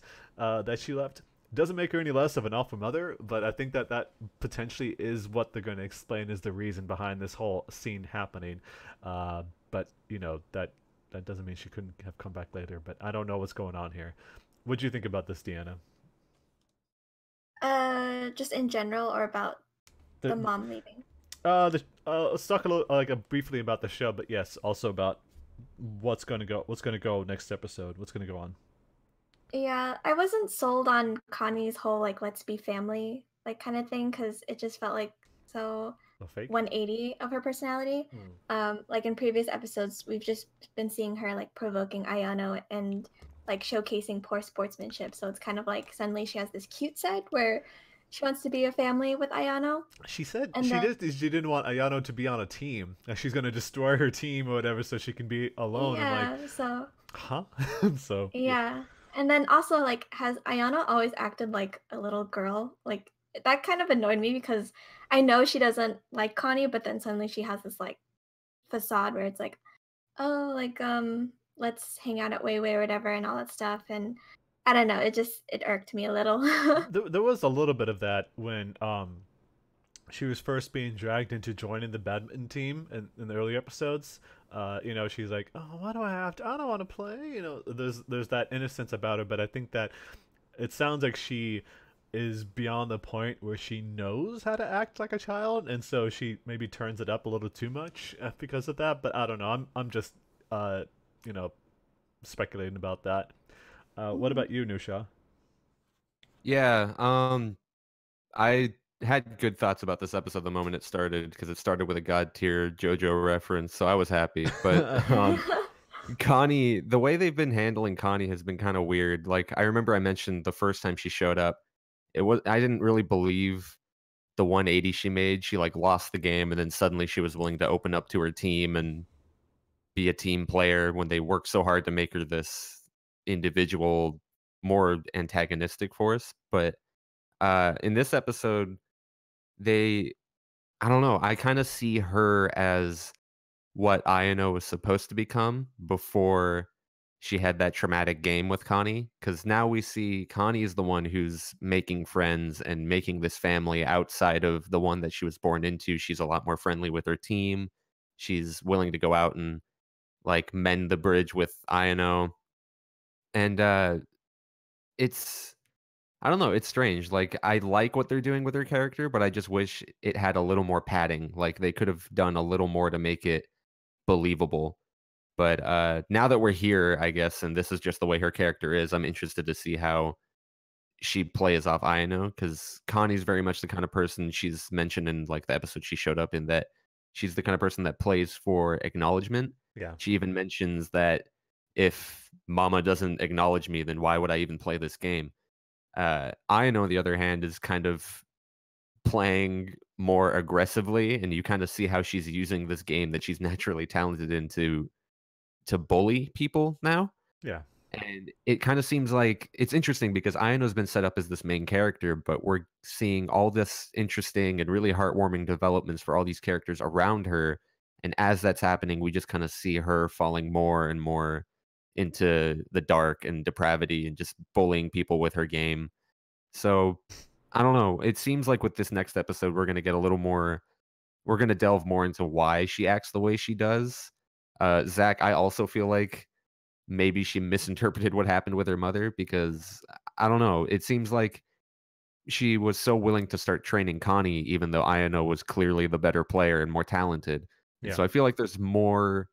she left. Doesn't make her any less of an alpha mother, but I think that potentially is what they're going to explain is the reason behind this whole scene happening. But that doesn't mean she couldn't have come back later. But I don't know what's going on here. What do you think about this, Deanna? Just in general, or about the mom leaving? Let's talk a little, briefly about the show, but yes, also about what's gonna go next episode. What's gonna go on? Yeah, I wasn't sold on Connie's whole let's be family kind of thing, because it just felt like so fake 180 of her personality. Like in previous episodes, we've just been seeing her provoking Ayano and showcasing poor sportsmanship. So it's kind of like suddenly she has this cute side where she wants to be a family with Ayano. She said she didn't want Ayano to be on a team. She's gonna destroy her team or whatever so she can be alone. Yeah, so huh? So yeah. And then also has Ayana always acted like a little girl? That kind of annoyed me because I know she doesn't like Connie, but then suddenly she has this facade where it's let's hang out at Weiwei or whatever and all that stuff. And I don't know, it irked me a little. there was a little bit of that when she was first being dragged into joining the badminton team in the early episodes. She's like, oh, why do I have to? I don't want to play. There's that innocence about her, but I think that it sounds like she is beyond the point where she knows how to act like a child, and so she maybe turns it up a little too much because of that. But I don't know. I'm just speculating about that. What about you, Nusha? Yeah, I had good thoughts about this episode the moment it started because it started with a god tier JoJo reference, so I was happy. But Connie, the way they've been handling Connie has been kind of weird. Like I remember I mentioned the first time she showed up, I didn't really believe the 180 she made. She like lost the game and then suddenly she was willing to open up to her team and be a team player when they worked so hard to make her this individual, more antagonistic force. But in this episode, they I don't know, I kind of see her as what Ayano was supposed to become before she had that traumatic game with Connie. Because now we see Connie is the one who's making friends and making this family outside of the one that she was born into. She's a lot more friendly with her team. She's willing to go out and like mend the bridge with Ayano. And it's I don't know, it's strange. Like I like what they're doing with her character, but I just wish it had a little more padding. Like they could have done a little more to make it believable. But now that we're here, I guess, and this is just the way her character is, I'm interested to see how she plays off Ayano because Connie's very much the kind of person she's mentioned in like the episode she showed up in that she's the kind of person that plays for acknowledgement. Yeah. She even mentions that if Mama doesn't acknowledge me, then why would I even play this game? Ayano, on the other hand, is kind of playing more aggressively, and you kind of see how she's using this game that she's naturally talented in to bully people now. Yeah. And it kind of seems like it's interesting because Ayano's been set up as this main character, but we're seeing all this interesting and really heartwarming developments for all these characters around her. And as that's happening, we just kind of see her falling more and more into the dark and depravity and just bullying people with her game. So I don't know. It seems like with this next episode, we're going to get a little more, we're going to delve more into why she acts the way she does. Zach, I also feel like maybe she misinterpreted what happened with her mother because I don't know. It seems like she was so willing to start training Connie, even though Ayano was clearly the better player and more talented. And Yeah. so I feel like there's more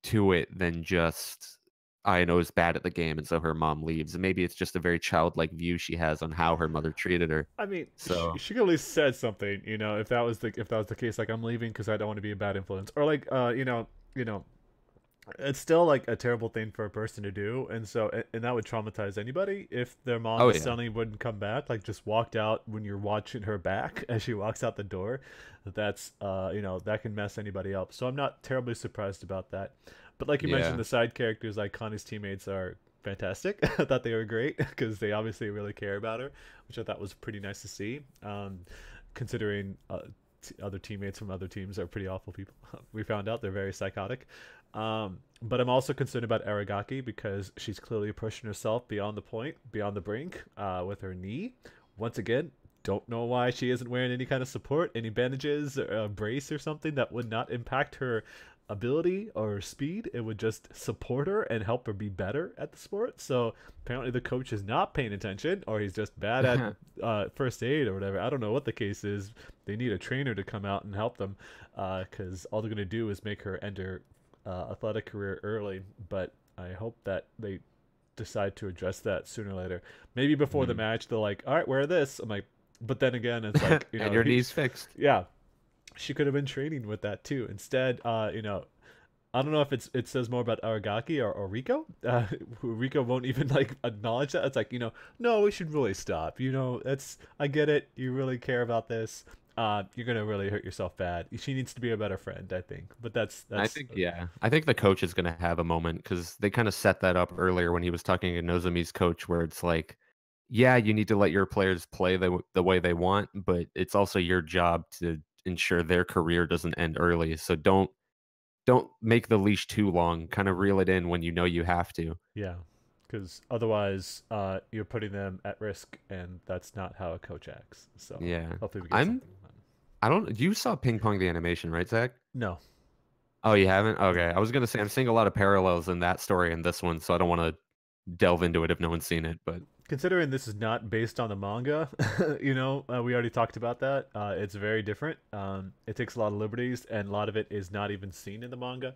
to it than just Ayano is bad at the game, and so her mom leaves. And maybe it's just a very childlike view she has on how her mother treated her. I mean, So she could at least said something, if that was the case, like I'm leaving because I don't want to be a bad influence, or like, it's still like a terrible thing for a person to do, and so and that would traumatize anybody if their mom oh just yeah, suddenly wouldn't come back, like just walked out when you're watching her back as she walks out the door. That's that can mess anybody up. So I'm not terribly surprised about that. But like you mentioned, yeah. the side characters like Connie's teammates are fantastic. I thought they were great because they obviously really care about her, which I thought was pretty nice to see. Considering other teammates from other teams are pretty awful people. We found out they're very psychotic. But I'm also concerned about Aragaki because she's clearly pushing herself beyond the point, beyond the brink, with her knee. Once again, don't know why she isn't wearing any kind of support, any bandages, or a brace or something that would not impact her ability or speed. It would just support her and help her be better at the sport. So apparently the coach is not paying attention, or he's just bad at first aid or whatever. I don't know what the case is. They need a trainer to come out and help them because all they're going to do is make her end her athletic career early. But I hope that they decide to address that sooner or later. Maybe before the Mhm. match, they're like, all right, wear this. I'm like, but then again, it's like, And your knee's fixed. yeah, she could have been training with that too. Instead, I don't know if it says more about Aragaki or Rico. Who Rico won't even like acknowledge that. It's like, no, we should really stop. That's I get it. You really care about this. You're gonna really hurt yourself bad. She needs to be a better friend, I think. But I that's think yeah. I think the coach is going to have a moment because they kind of set that up earlier when he was talking to Nozomi's coach, where it's like, yeah, you need to let your players play the way they want, but it's also your job to ensure their career doesn't end early. So don't make the leash too long. Kind of reel it in when you know you have to. yeah, because otherwise, you're putting them at risk, and that's not how a coach acts. So Yeah, hopefully we get I'm. something. I don't. You saw Ping Pong the animation, right, Zach? No, Oh, you haven't? Okay. no. I was gonna say I'm seeing a lot of parallels in that story and this one, so I don't want to delve into it if no one's seen it. But Considering this is not based on the manga, we already talked about that. It's very different. It takes a lot of liberties, and a lot of it is not even seen in the manga.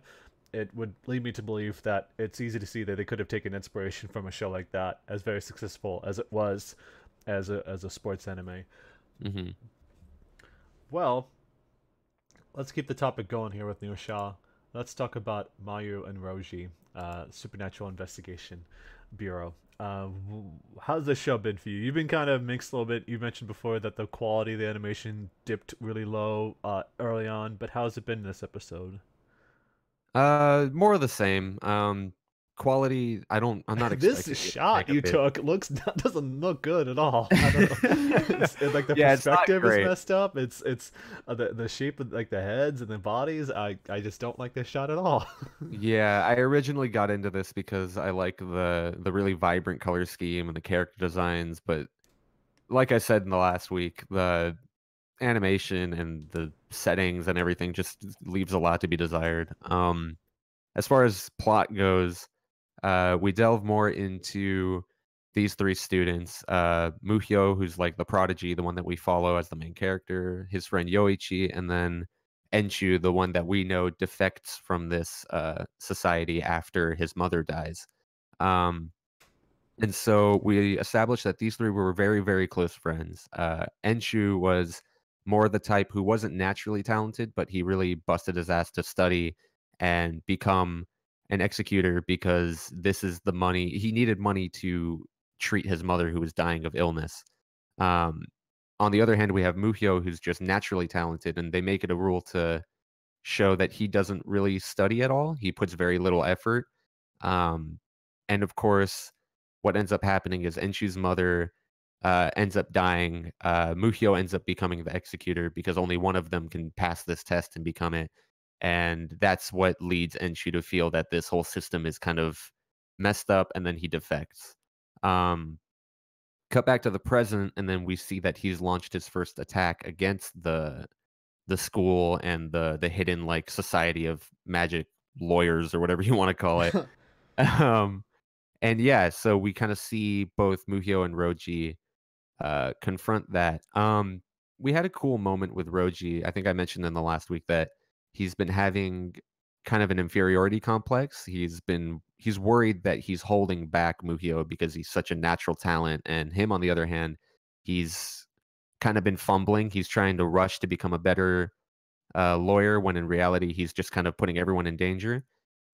it would lead me to believe that it's easy to see that they could have taken inspiration from a show like that, as very successful as it was as a sports anime. Hmm. Well, let's keep the topic going here with Nusha. Let's talk about Mayu and Roji, Supernatural Investigation Bureau. How's this show been for you? You've been kind of mixed a little bit. You mentioned before that the quality of the animation dipped really low early on, but how's it been in this episode? More of the same. Quality. I'm not This expecting it to shot take a you bit. took doesn't look good at all. I don't know. Like the Yeah, it's not perspective is great. messed up. It's the shape of like the heads and the bodies. I just don't like this shot at all. Yeah, I originally got into this because I like the really vibrant color scheme and the character designs, but like I said in the last week, the animation and the settings and everything just leaves a lot to be desired. As far as plot goes, we delve more into these three students. Muhyo, who's like the prodigy, the one that we follow as the main character, his friend Yoichi, and then Enchu, the one that we know defects from this society after his mother dies. Um, and so we established that these three were very, very close friends. Enshu was more the type who wasn't naturally talented, but he really busted his ass to study and become an executor because this is the money he needed money to treat his mother who was dying of illness. Um, on the other hand, we have Muhyo, who's just naturally talented, and they make it a rule to show that he doesn't really study at all. He puts very little effort. Um, and of course, what ends up happening is Enshu's mother ends up dying. Muhyo ends up becoming the executor because only one of them can pass this test and become it. And that's what leads Enshu to feel that this whole system is kind of messed up, and then he defects. Um, cut back to the present, and then we see that he's launched his first attack against the school and the hidden like society of magic lawyers or whatever you want to call it. Um, and yeah, so we kind of see both Muhyo and Roji confront that. We had a cool moment with Roji. I think I mentioned in the last week that he's been having kind of an inferiority complex. He's worried that he's holding back Muhyo because he's such a natural talent, and him on the other hand, he's kind of been fumbling. He's trying to rush to become a better lawyer when in reality he's just kind of putting everyone in danger.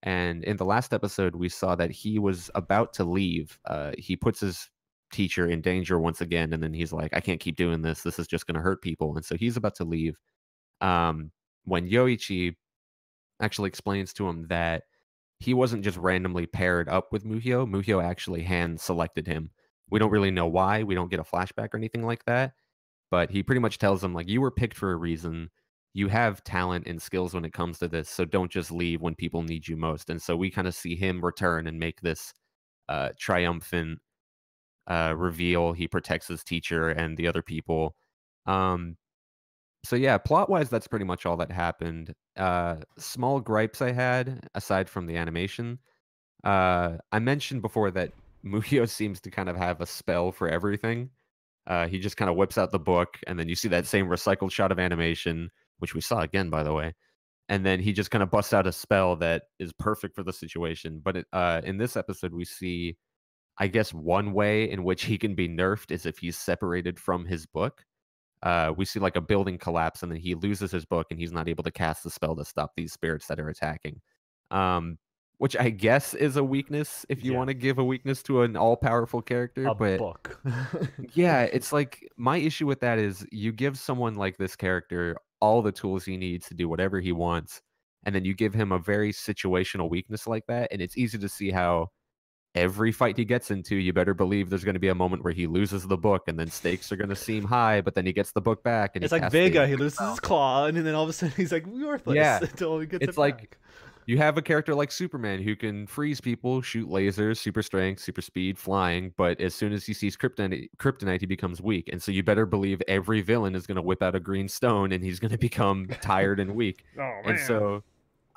And in the last episode, we saw that he was about to leave. He puts his teacher in danger once again, and then he's like, "I can't keep doing this. This is just going to hurt people." And so he's about to leave. Um, when Yoichi actually explains to him that he wasn't just randomly paired up with Muhyo. Muhyo actually hand selected him. We don't really know why. We don't get a flashback or anything like that, but he pretty much tells them like, you were picked for a reason. You have talent and skills when it comes to this, so don't just leave when people need you most. And so we kind of see him return and make this triumphant reveal. He protects his teacher and the other people. um so yeah, plot wise, that's pretty much all that happened. Small gripes I had aside from the animation. I mentioned before that Muhyo seems to kind of have a spell for everything. He just kind of whips out the book, and then you see that same recycled shot of animation, which we saw again, by the way. And then he just kind of busts out a spell that is perfect for the situation. But in this episode, we see, I guess, one way in which he can be nerfed is if he's separated from his book. We see like a building collapse, and then he loses his book, and he's not able to cast the spell to stop these spirits that are attacking. Um, which I guess is a weakness if you Yeah, want to give a weakness to an all-powerful character, a but book. yeah, it's like my issue with that is you give someone like this character all the tools he needs to do whatever he wants, and then you give him a very situational weakness like that, and it's easy to see how every fight he gets into, you better believe there's going to be a moment where he loses the book, and then stakes are going to seem high, but then he gets the book back and he It's like casts the Vega. He loses his claw, and then all of a sudden he's like worthless yeah. until he gets It's it like back. you have a character like Superman who can freeze people, shoot lasers, super strength, super speed, flying, but as soon as he sees kryptonite, he becomes weak. And so you better believe every villain is going to whip out a green stone and he's going to become tired and weak. Oh And man. so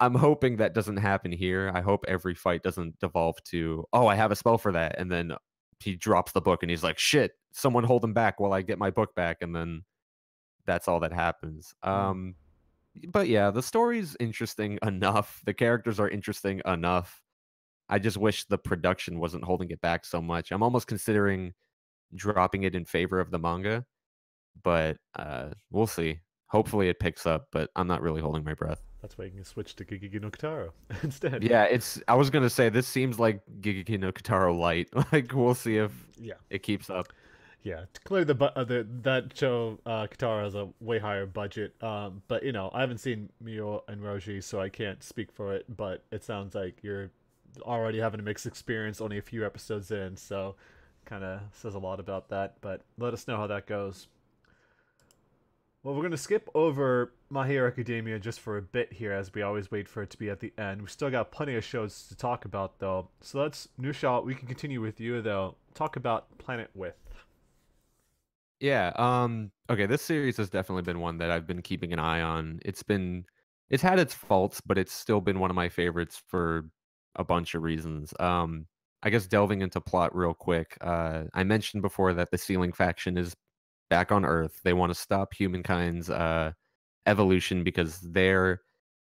I'm hoping that doesn't happen here. I hope every fight doesn't devolve to, oh, I have a spell for that. And then he drops the book and he's like, shit, someone hold him back while I get my book back. And then that's all that happens. But yeah, the story's interesting enough. The characters are interesting enough. I just wish the production wasn't holding it back so much. I'm almost considering dropping it in favor of the manga, but we'll see. Hopefully it picks up, but I'm not really holding my breath. That's why you can switch to GeGeGe no Kitaro instead. Yeah, I was gonna say this seems like GeGeGe no Kitaro light. Like we'll see if Yeah. it keeps up. Yeah, clearly that show Kitaro has a way higher budget. But I haven't seen Mio and Roji, so I can't speak for it. But it sounds like you're already having a mixed experience, only a few episodes in, so kind of says a lot about that. But let us know how that goes. Well, we're gonna skip over My Hero Academia just for a bit here, as we always wait for it to be at the end. We still got plenty of shows to talk about, though. So let's, Nusha, we can continue with you though. Talk about Planet With. Yeah, okay, this series has definitely been one that I've been keeping an eye on. It's had its faults, but it's still been one of my favorites for a bunch of reasons. I guess delving into plot real quick, I mentioned before that the Ceiling faction is back on Earth. They want to stop humankind's evolution because they're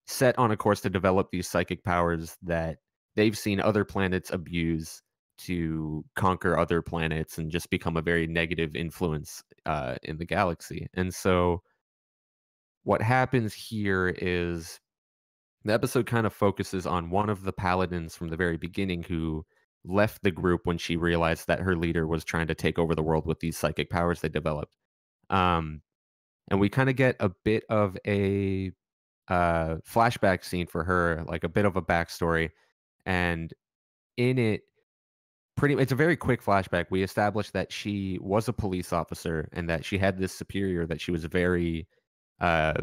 set on a course to develop these psychic powers that they've seen other planets abuse to conquer other planets and just become a very negative influence in the galaxy. And so, what happens here is the episode kind of focuses on one of the paladins from the very beginning who left the group when she realized that her leader was trying to take over the world with these psychic powers they developed. Um, and we kind of get a bit of a flashback scene for her, like a bit of a backstory. And in it, it's a very quick flashback. We established that she was a police officer and that she had this superior that she was very uh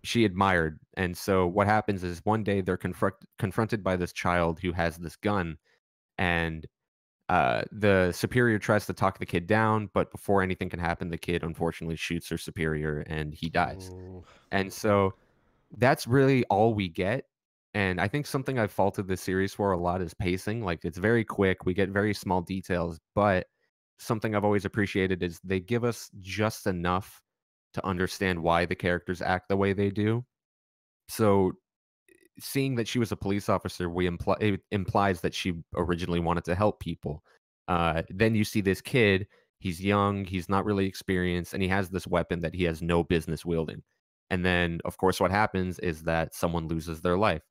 she admired. And so what happens is one day they're confronted by this child who has this gun, and the superior tries to talk the kid down, but before anything can happen, the kid unfortunately shoots her superior and he dies. Ooh. And so that's really all we get. And I think something I've faulted this series for a lot is pacing. Like it's very quick. We get very small details, but something I've always appreciated is they give us just enough to understand why the characters act the way they do. So seeing that she was a police officer, it implies that she originally wanted to help people. Then you see this kid. He's young. He's not really experienced, and he has this weapon that he has no business wielding. And then, of course, what happens is that someone loses their life.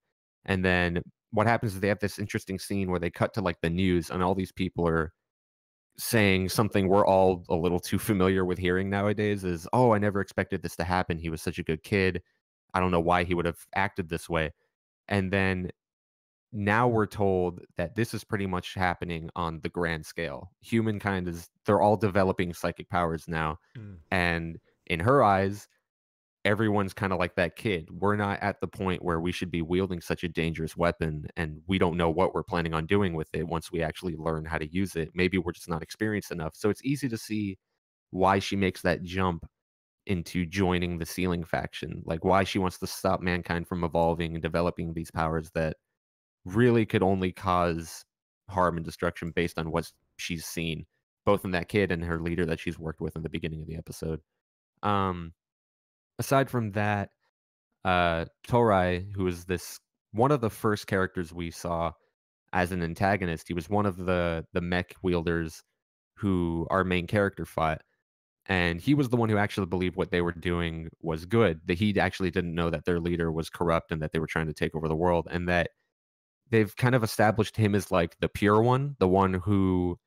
And then what happens is they have this interesting scene where they cut to like the news, and all these people are saying something we're all a little too familiar with hearing nowadays is, "Oh, I never expected this to happen. He was such a good kid. I don't know why he would have acted this way." And then now we're told that this is pretty much happening on the grand scale. Humankind they're all developing psychic powers now. Mm. And in her eyes, everyone's kind of like that kid. We're not at the point where we should be wielding such a dangerous weapon, and we don't know what we're planning on doing with it once we actually learn how to use it. Maybe we're just not experienced enough. So it's easy to see why she makes that jump into joining the Ceiling faction, like why she wants to stop mankind from evolving and developing these powers that really could only cause harm and destruction based on what she's seen, both in that kid and her leader that she's worked with in the beginning of the episode. Um, Aside from that, Torai, who is this one of the first characters we saw as an antagonist, he was one of the mech wielders who our main character fought. And he was the one who actually believed what they were doing was good. That he actually didn't know that their leader was corrupt and that they were trying to take over the world, and that they've kind of established him as like the pure one, the one who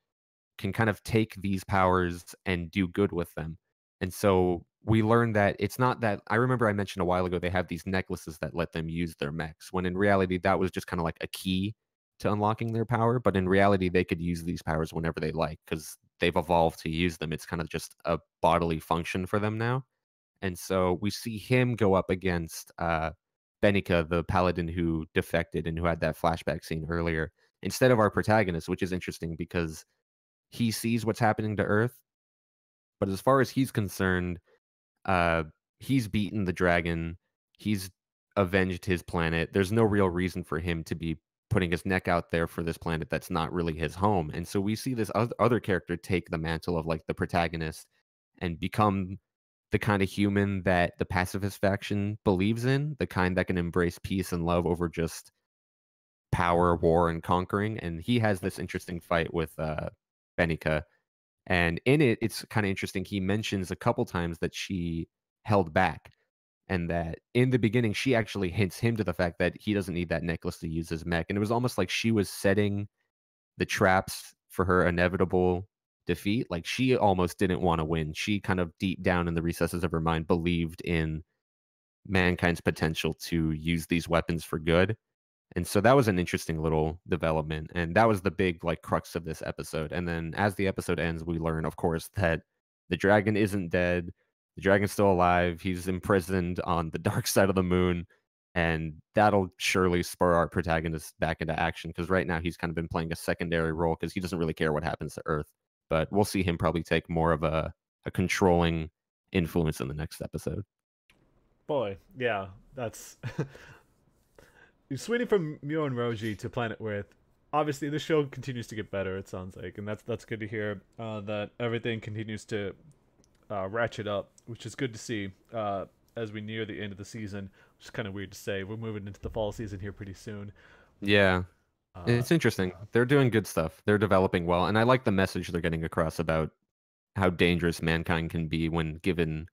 can kind of take these powers and do good with them. And so we learned that it's not that I remember I mentioned a while ago they have these necklaces that let them use their mechs, when in reality that was just kind of like a key to unlocking their power. But in reality, they could use these powers whenever they like because they've evolved to use them. It's kind of just a bodily function for them now. And so we see him go up against Benica, the paladin who defected and who had that flashback scene earlier, instead of our protagonist, which is interesting because he sees what's happening to Earth. But as far as he's concerned, uh, he's beaten the dragon. He's avenged his planet. There's no real reason for him to be putting his neck out there for this planet that's not really his home. And so we see this other character take the mantle of like the protagonist and become the kind of human that the pacifist faction believes in, the kind that can embrace peace and love over just power, war, and conquering. And he has this interesting fight with Benica. And in it, it's kind of interesting. He mentions a couple times that she held back, and that in the beginning, she actually hints him to the fact that he doesn't need that necklace to use his mech. And it was almost like she was setting the traps for her inevitable defeat. Like she almost didn't want to win. She kind of deep down in the recesses of her mind believed in mankind's potential to use these weapons for good. And so that was an interesting little development. And that was the big like crux of this episode. And then as the episode ends, we learn, of course, that the dragon isn't dead. The dragon's still alive. He's imprisoned on the dark side of the moon. And that'll surely spur our protagonist back into action, because right now he's kind of been playing a secondary role because he doesn't really care what happens to Earth. But we'll see him probably take more of a controlling influence in the next episode. Boy, yeah, that's swinging from Mio and Roji to Planet Earth. Obviously, the show continues to get better. It sounds like, and that's good to hear. That everything continues to ratchet up, which is good to see as we near the end of the season. Which is kind of weird to say. We're moving into the fall season here pretty soon. Yeah, it's interesting. They're doing good stuff. They're developing well, and I like the message they're getting across about how dangerous mankind can be when given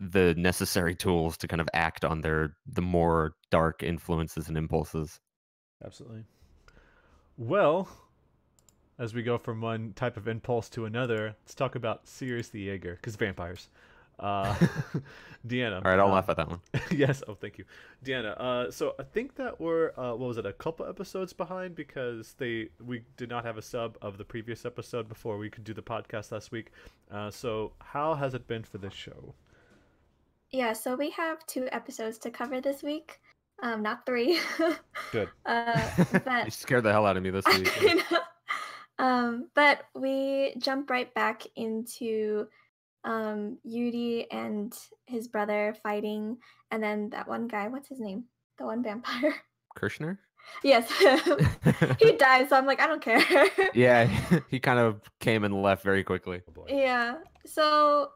the necessary tools to kind of act on the more dark influences and impulses. Absolutely. Well, as we go from one type of impulse to another, let's talk about Sirius the Jaeger, because vampires. Deanna. All right, I'll laugh at that one. Yes. Oh, thank you, Deanna. So I think that we're what was it, a couple episodes behind because we did not have a sub of the previous episode before we could do the podcast last week. So how has it been for this show? Yeah, so we have 2 episodes to cover this week, not 3. Good. But You scared the hell out of me this week. But we jump right back into Yuri and his brother fighting, and then that one guy, what's his name? The one vampire. Kirshner? Yes. He dies, so I'm like, I don't care. Yeah, he kind of came and left very quickly. Oh boy. Yeah. So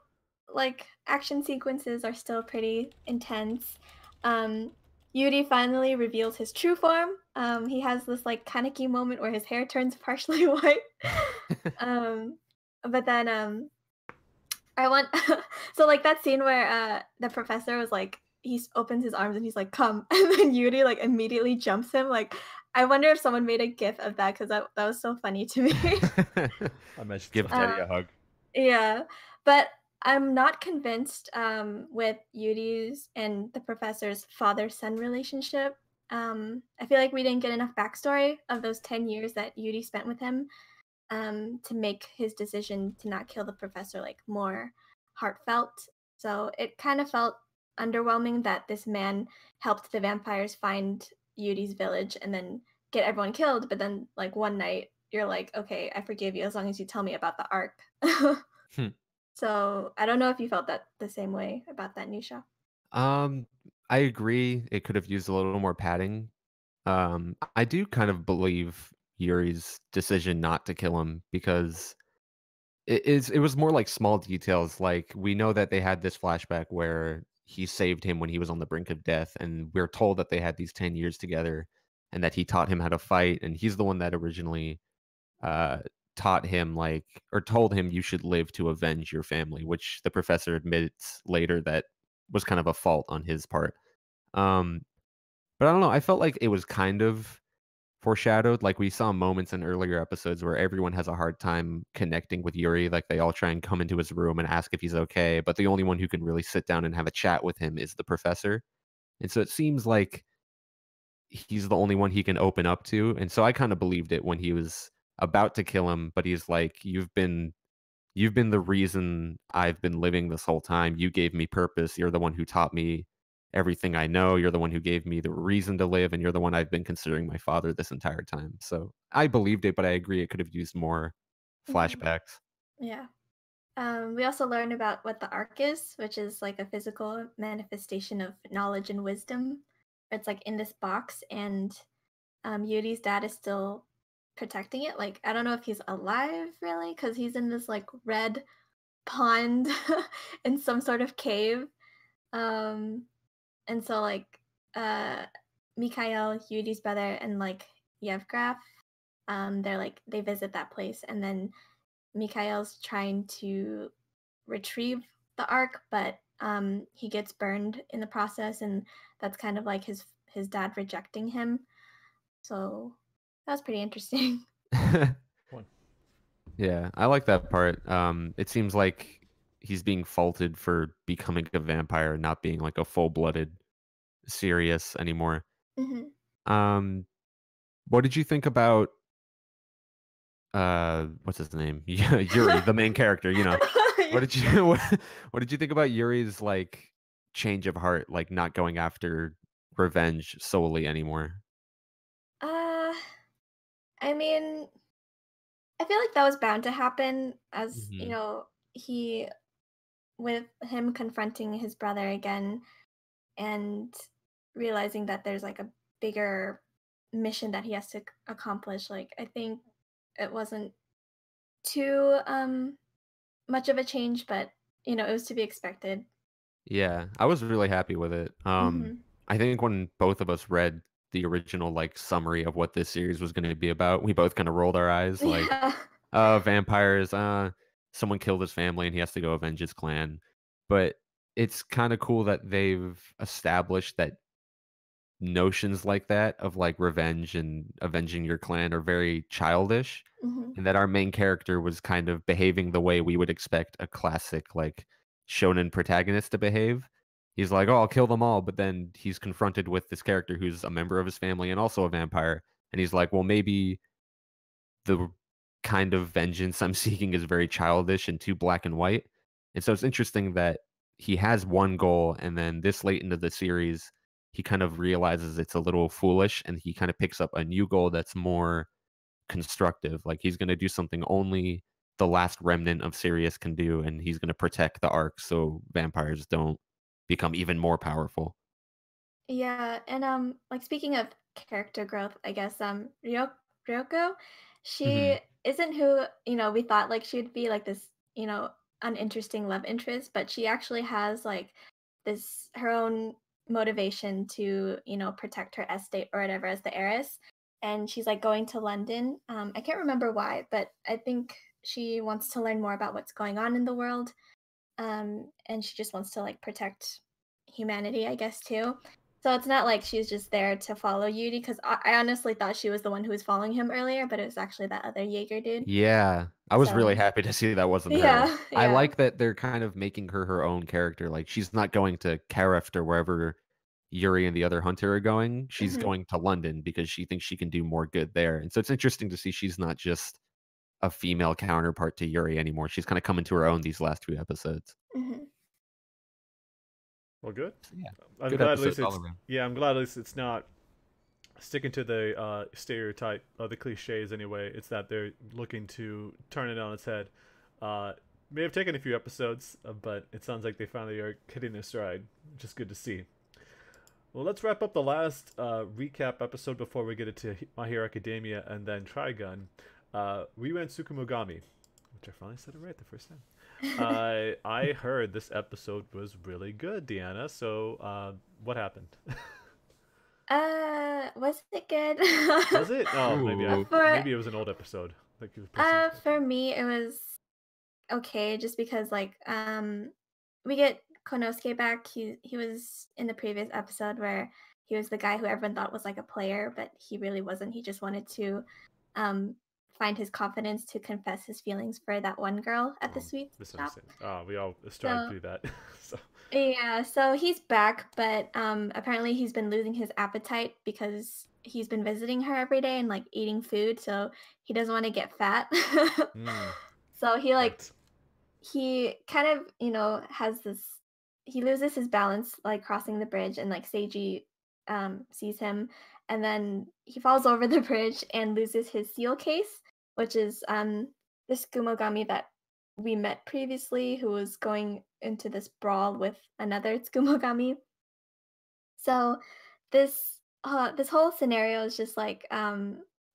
like action sequences are still pretty intense. Yuri finally reveals his true form. He has this like Kaneki moment where his hair turns partially white. But then I want so like that scene where the professor was like he opens his arms and he's like come, and then Yuri like immediately jumps him. Like I wonder if someone made a gif of that because that was so funny to me. I mentioned Give Daddy a hug. Yeah, but I'm not convinced with Yuri's and the professor's father-son relationship. I feel like we didn't get enough backstory of those 10 years that Yuri spent with him to make his decision to not kill the professor like more heartfelt. So it kind of felt underwhelming that this man helped the vampires find Yuri's village and then get everyone killed, but then like one night you're like, okay, I forgive you as long as you tell me about the arc. So I don't know if you felt that the same way about that new show. I agree. It could have used a little more padding. I do kind of believe Yuri's decision not to kill him because it was more like small details. Like we know that they had this flashback where he saved him when he was on the brink of death, and we're told that they had these 10 years together and that he taught him how to fight, and he's the one that originally uh taught him like or told him you should live to avenge your family, which the professor admits later that was kind of a fault on his part. Um but I don't know, I felt like it was kind of foreshadowed. Like we saw moments in earlier episodes where everyone has a hard time connecting with Yuri. Like they all try and come into his room and ask if he's okay, but the only one who can really sit down and have a chat with him is the professor. And so it seems like he's the only one he can open up to. And so I kind of believed it when he was about to kill him, but he's like, you've been the reason I've been living this whole time. You gave me purpose. You're the one who taught me everything I know. You're the one who gave me the reason to live, and you're the one I've been considering my father this entire time. So I believed it, but I agree it could have used more flashbacks. Yeah. We also learn about what the arc is, which is like a physical manifestation of knowledge and wisdom. It's like in this box, and Yuri's dad is still protecting it. Like I don't know if he's alive really, because he's in this like red pond in some sort of cave. Um, and so like Mikhail, Yudi's brother, and like Yevgraf, they visit that place, and then Mikhail's trying to retrieve the ark, but he gets burned in the process, and that's kind of like his dad rejecting him. So that was pretty interesting. One. Yeah, I like that part. It seems like he's being faulted for becoming a vampire, not being like a full-blooded Sirius anymore. Hmm. Um, what did you think about what's his name? Yuri, the main character, you know. What did you what did you think about Yuri's like change of heart, like not going after revenge solely anymore? uh, I mean, I feel like that was bound to happen, as you Mhm. know, he with him confronting his brother again and realizing that there's like a bigger mission that he has to accomplish. Like I think it wasn't too much of a change, but it was to be expected. Yeah, I was really happy with it. Hmm. I think when both of us read the original like summary of what this series was going to be about, we both kind of rolled our eyes like, Yeah. vampires, someone killed his family and he has to go avenge his clan. But it's kind of cool that they've established that notions like that of like revenge and avenging your clan are very childish, Hmm. and that our main character was kind of behaving the way we would expect a classic like shonen protagonist to behave. He's like, "Oh, I'll kill them all," but then he's confronted with this character who's a member of his family and also a vampire, and he's like, "Well, maybe the kind of vengeance I'm seeking is very childish and too black and white." And so it's interesting that he has one goal, and then this late into the series, he kind of realizes it's a little foolish, and he kind of picks up a new goal that's more constructive. Like he's going to do something only the last remnant of Sirius can do, and he's going to protect the Ark so vampires don't become even more powerful. Yeah, and like speaking of character growth, I guess Ryoko, Hmm. she isn't who, we thought like she'd be, like this, uninteresting love interest, but she actually has like this her own motivation to, protect her estate or whatever as the heiress. And she's like going to London. I can't remember why, but I think she wants to learn more about what's going on in the world. And she just wants to like protect humanity, I guess, too. So it's not like she's just there to follow Yuri, because I honestly thought she was the one who was following him earlier, but it was actually that other Jaeger dude. Yeah, I was really So happy to see that wasn't her. yeah, I yeah. like that they're kind of making her her own character. Like she's not going to Kareft or wherever Yuri and the other hunter are going. She's Hmm. going to London because she thinks she can do more good there. And so it's interesting to see she's not just a female counterpart to Yuri anymore. She's kind of coming to her own these last few episodes. Hmm. Well, good. So yeah, I'm good glad at least episodes all it's around. yeah. I'm glad at least it's not sticking to the stereotype, the cliches anyway. It's that they're looking to turn it on its head. Uh, may have taken a few episodes, but it sounds like they finally are hitting their stride, which is good to see. Well, let's wrap up the last recap episode before we get into My Hero Academia and then Trigun. We went Tsukumogami, which I finally said it right the first time. I heard this episode was really good, Deanna. So, what happened? Was it good? Was it? Oh, Ooh. For maybe it was an old episode. Like you were posting. for me it was okay, just because like we get Konosuke back. He was in the previous episode where he was the guy who everyone thought was like a player, but he really wasn't. He just wanted to um find his confidence to confess his feelings for that one girl at the Oh, sweet shop. misunderstanding. We all strive to So do that. So, yeah, so he's back, but apparently he's been losing his appetite because he's been visiting her every day and like eating food, so he doesn't want to get fat. mm, So right. he kind of, has this he loses his balance like crossing the bridge, and like Seiji sees him, and then he falls over the bridge and loses his seal case, which is this Gumogami that we met previously who was going into this brawl with another Tsumogami. So this whole scenario is just like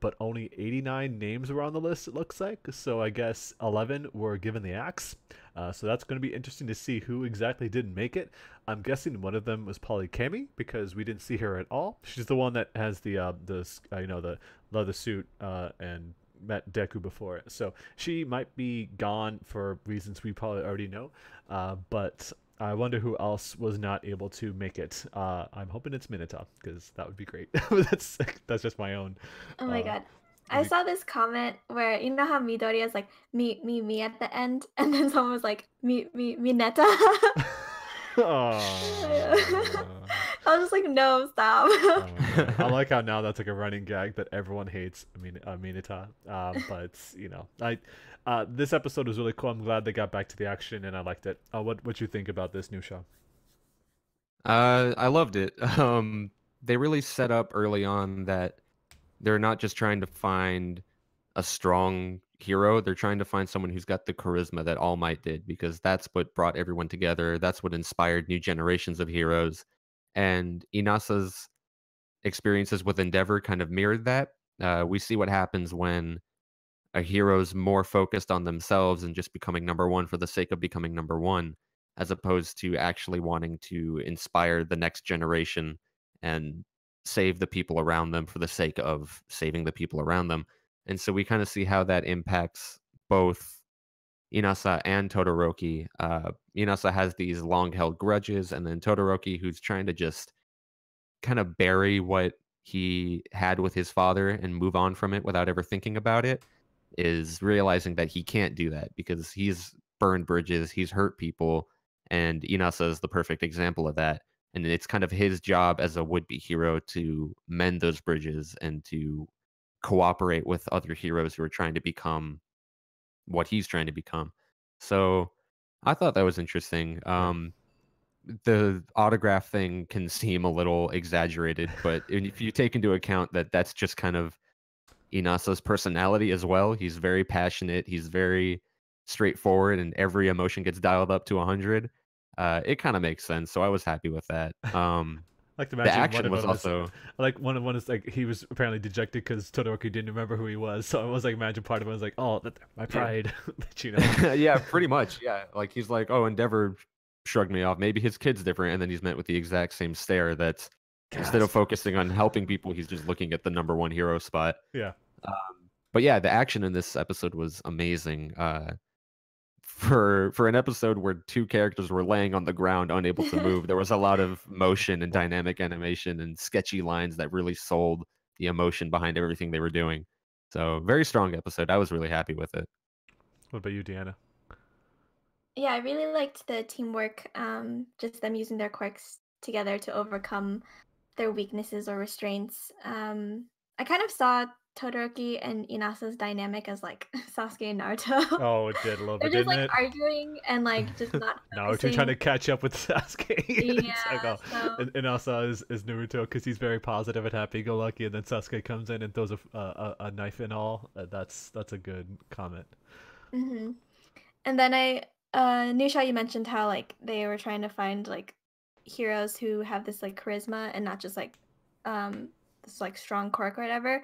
but only 89 names were on the list, it looks like. So I guess 11 were given the axe. So that's going to be interesting to see who exactly didn't make it. I'm guessing one of them was probably Cammy because we didn't see her at all. She's the one that has the leather suit and met Deku before. So she might be gone for reasons we probably already know. But I wonder who else was not able to make it. I'm hoping it's Minato because that would be great. That's just my own. Oh my Uh, god. I saw this comment where you know how Midori is like me at the end, and then someone was like me neta. Aw. I was just like, no, stop. Oh my God. I like how now that's like a running gag that everyone hates. Mineta. But you know, this episode was really cool. I'm glad they got back to the action, and I liked it. What you think about this new show? I loved it. They really set up early on that they're not just trying to find a strong hero. They're trying to find someone who's got the charisma that All Might did, because that's what brought everyone together. That's what inspired new generations of heroes. And Inasa's experiences with Endeavor kind of mirrored that. We see what happens when a hero's more focused on themselves and just becoming number one for the sake of becoming number one, as opposed to actually wanting to inspire the next generation and save the people around them for the sake of saving the people around them. And so we kind of see how that impacts both Inasa and Todoroki. Inasa has these long held grudges, and then Todoroki, who's trying to just kind of bury what he had with his father and move on from it without ever thinking about it, is realizing that he can't do that because he's burned bridges, he's hurt people, and Inasa is the perfect example of that. And it's kind of his job as a would-be hero to mend those bridges and to cooperate with other heroes who are trying to become what he's trying to become. So I thought that was interesting. Yeah. The autograph thing can seem a little exaggerated, but if you take into account that that's just kind of Inasa's personality as well, he's very passionate, he's very straightforward, and every emotion gets dialed up to 100. It kind of makes sense, so I was happy with that. I like to The imagine one action of was them is also like one is like he was apparently dejected because Todoroki didn't remember who he was. So I was like, imagine part of it was like, oh, my pride, that, you know. yeah, pretty much. Yeah, like he's like, oh, Endeavor shrugged me off. Maybe his kid's different, and then he's met with the exact same stare. That's instead of Gasp. focusing on helping people, he's just looking at the number one hero spot. Yeah. But yeah, the action in this episode was amazing. For an episode where two characters were laying on the ground, unable to move, there was a lot of motion and dynamic animation and sketchy lines that really sold the emotion behind everything they were doing. So very strong episode. I was really happy with it. What about you, Deanna? Yeah, I really liked the teamwork, just them using their quirks together to overcome their weaknesses or restraints. I kind of saw Todoroki and Inasa's dynamic as like Sasuke and Naruto. Oh, it did a little They're bit, just didn't like it? arguing and like just not Naruto trying to focusing. catch up with Sasuke. It's like, Yeah, oh, so and also is Naruto because he's very positive and happy-go-lucky, and then Sasuke comes in and throws a knife and all. That's a good comment. hmm And then Nisha, you mentioned how like they were trying to find like heroes who have this like charisma and not just like um this like strong quirk or whatever.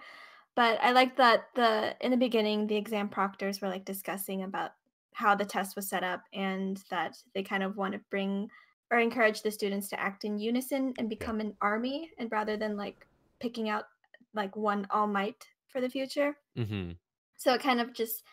But I like that the in the beginning the exam proctors were like discussing about how the test was set up and that they kind of want to bring or encourage the students to act in unison and Yeah. become an army and rather than like picking out like one all might for the future. hmm So it kind of just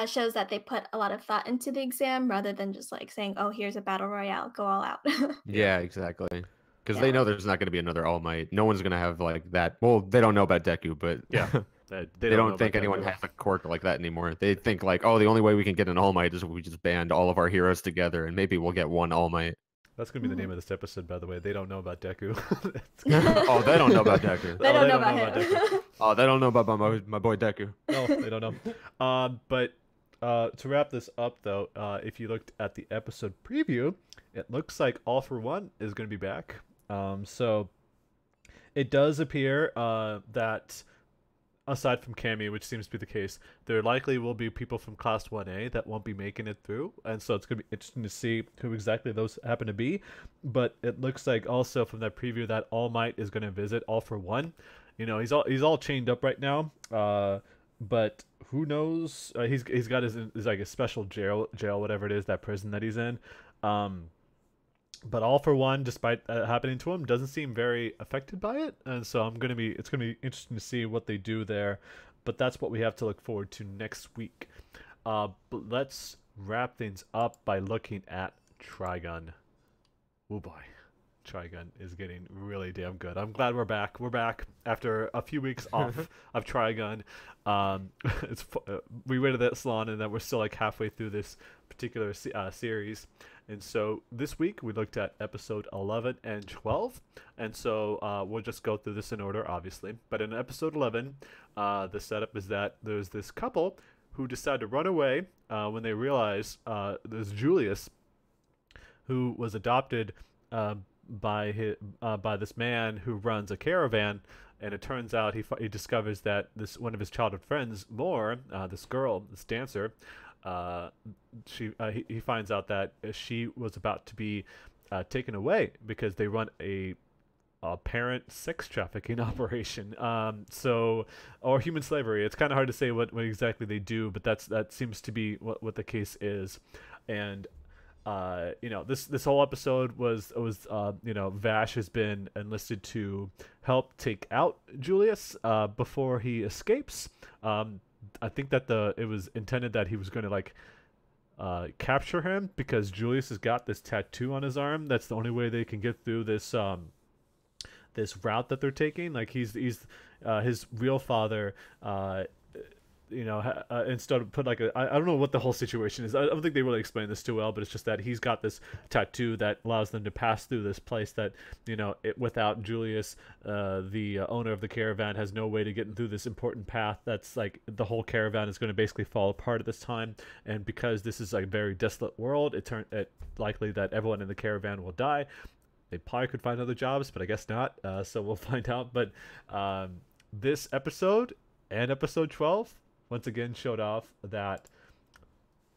shows that they put a lot of thought into the exam rather than just like saying, "Oh, here's a battle royale, go all out." Yeah. Yeah, exactly. Because they Yeah. know there's not going to be another All Might. No one's going to have like that. Well, they don't know about Deku, but Yeah. They they don't know don't about think anyone Deku. has a quirk like that anymore. They think like, oh, the only way we can get an All Might is if we just band all of our heroes together, and maybe we'll get one All Might. That's gonna be the name of this episode, by the way. They don't know about Deku. Oh, they don't know about Deku. They Oh, don't they know don't know about about Deku. him. Oh, they don't know about my boy Deku. No, they don't know. But to wrap this up, though, if you looked at the episode preview, it looks like All for One is going to be back. So it does appear that aside from Cammy, which seems to be the case, there likely will be people from Class 1A that won't be making it through, and so it's going to be interesting to see who exactly those happen to be. But it looks like also from that preview that All Might is going to visit All for One, he's all chained up right now. But who knows? He's got his like a special jail whatever it is, that prison that he's in. Um, but All for One, despite that happening to him, doesn't seem very affected by it, and so it's gonna be interesting to see what they do there. But that's what we have to look forward to next week. But let's wrap things up by looking at Trigun. Oh boy, Trigun is getting really damn good. I'm glad we're back. We're back after a few weeks off of Trigun. We waited this long, and then we're still like halfway through this particular series. And so this week we looked at episode 11 and 12, and so we'll just go through this in order, obviously. But in episode 11, the setup is that there's this couple who decide to run away when they realize there's Julius, who was adopted by this man who runs a caravan, and it turns out he discovers that this one of his childhood friends, this girl, this dancer, he finds out that she was about to be taken away because they run a parent sex trafficking operation, or human slavery. It's kind of hard to say what exactly they do, but that seems to be what the case is. And this whole episode was Vash has been enlisted to help take out Julius before he escapes. I think that it was intended that he was going to like capture him, because Julius has got this tattoo on his arm. That's the only way they can get through this route that they're taking. Like he's his real father instead of put like I don't know what the whole situation is. I don't think they really explain this too well, but it's just that he's got this tattoo that allows them to pass through this place that, without Julius, the owner of the caravan has no way to get through this important path. That's like the whole caravan is going to basically fall apart at this time. And because this is a very desolate world, it likely that everyone in the caravan will die. They probably could find other jobs, but I guess not. So we'll find out. But this episode and episode 12 once again showed off that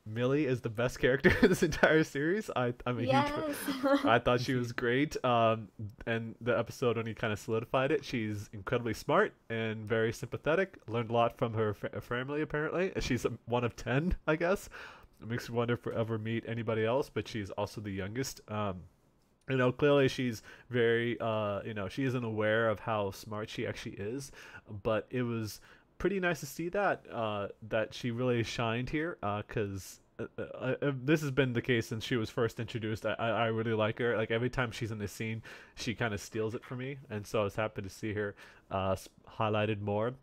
Millie is the best character in this entire series. I'm a Yes. huge I thought she was great. And the episode only kind of solidified it. She's incredibly smart and very sympathetic. Learned a lot from her family, apparently. She's one of 10, I guess. It makes me wonder if we'll ever meet anybody else, but she's also the youngest. Clearly she's very, she isn't aware of how smart she actually is, but it was pretty nice to see that she really shined here, because this has been the case since she was first introduced. I really like her. Like every time she's in the scene, she kind of steals it for me, and so I was happy to see her highlighted more.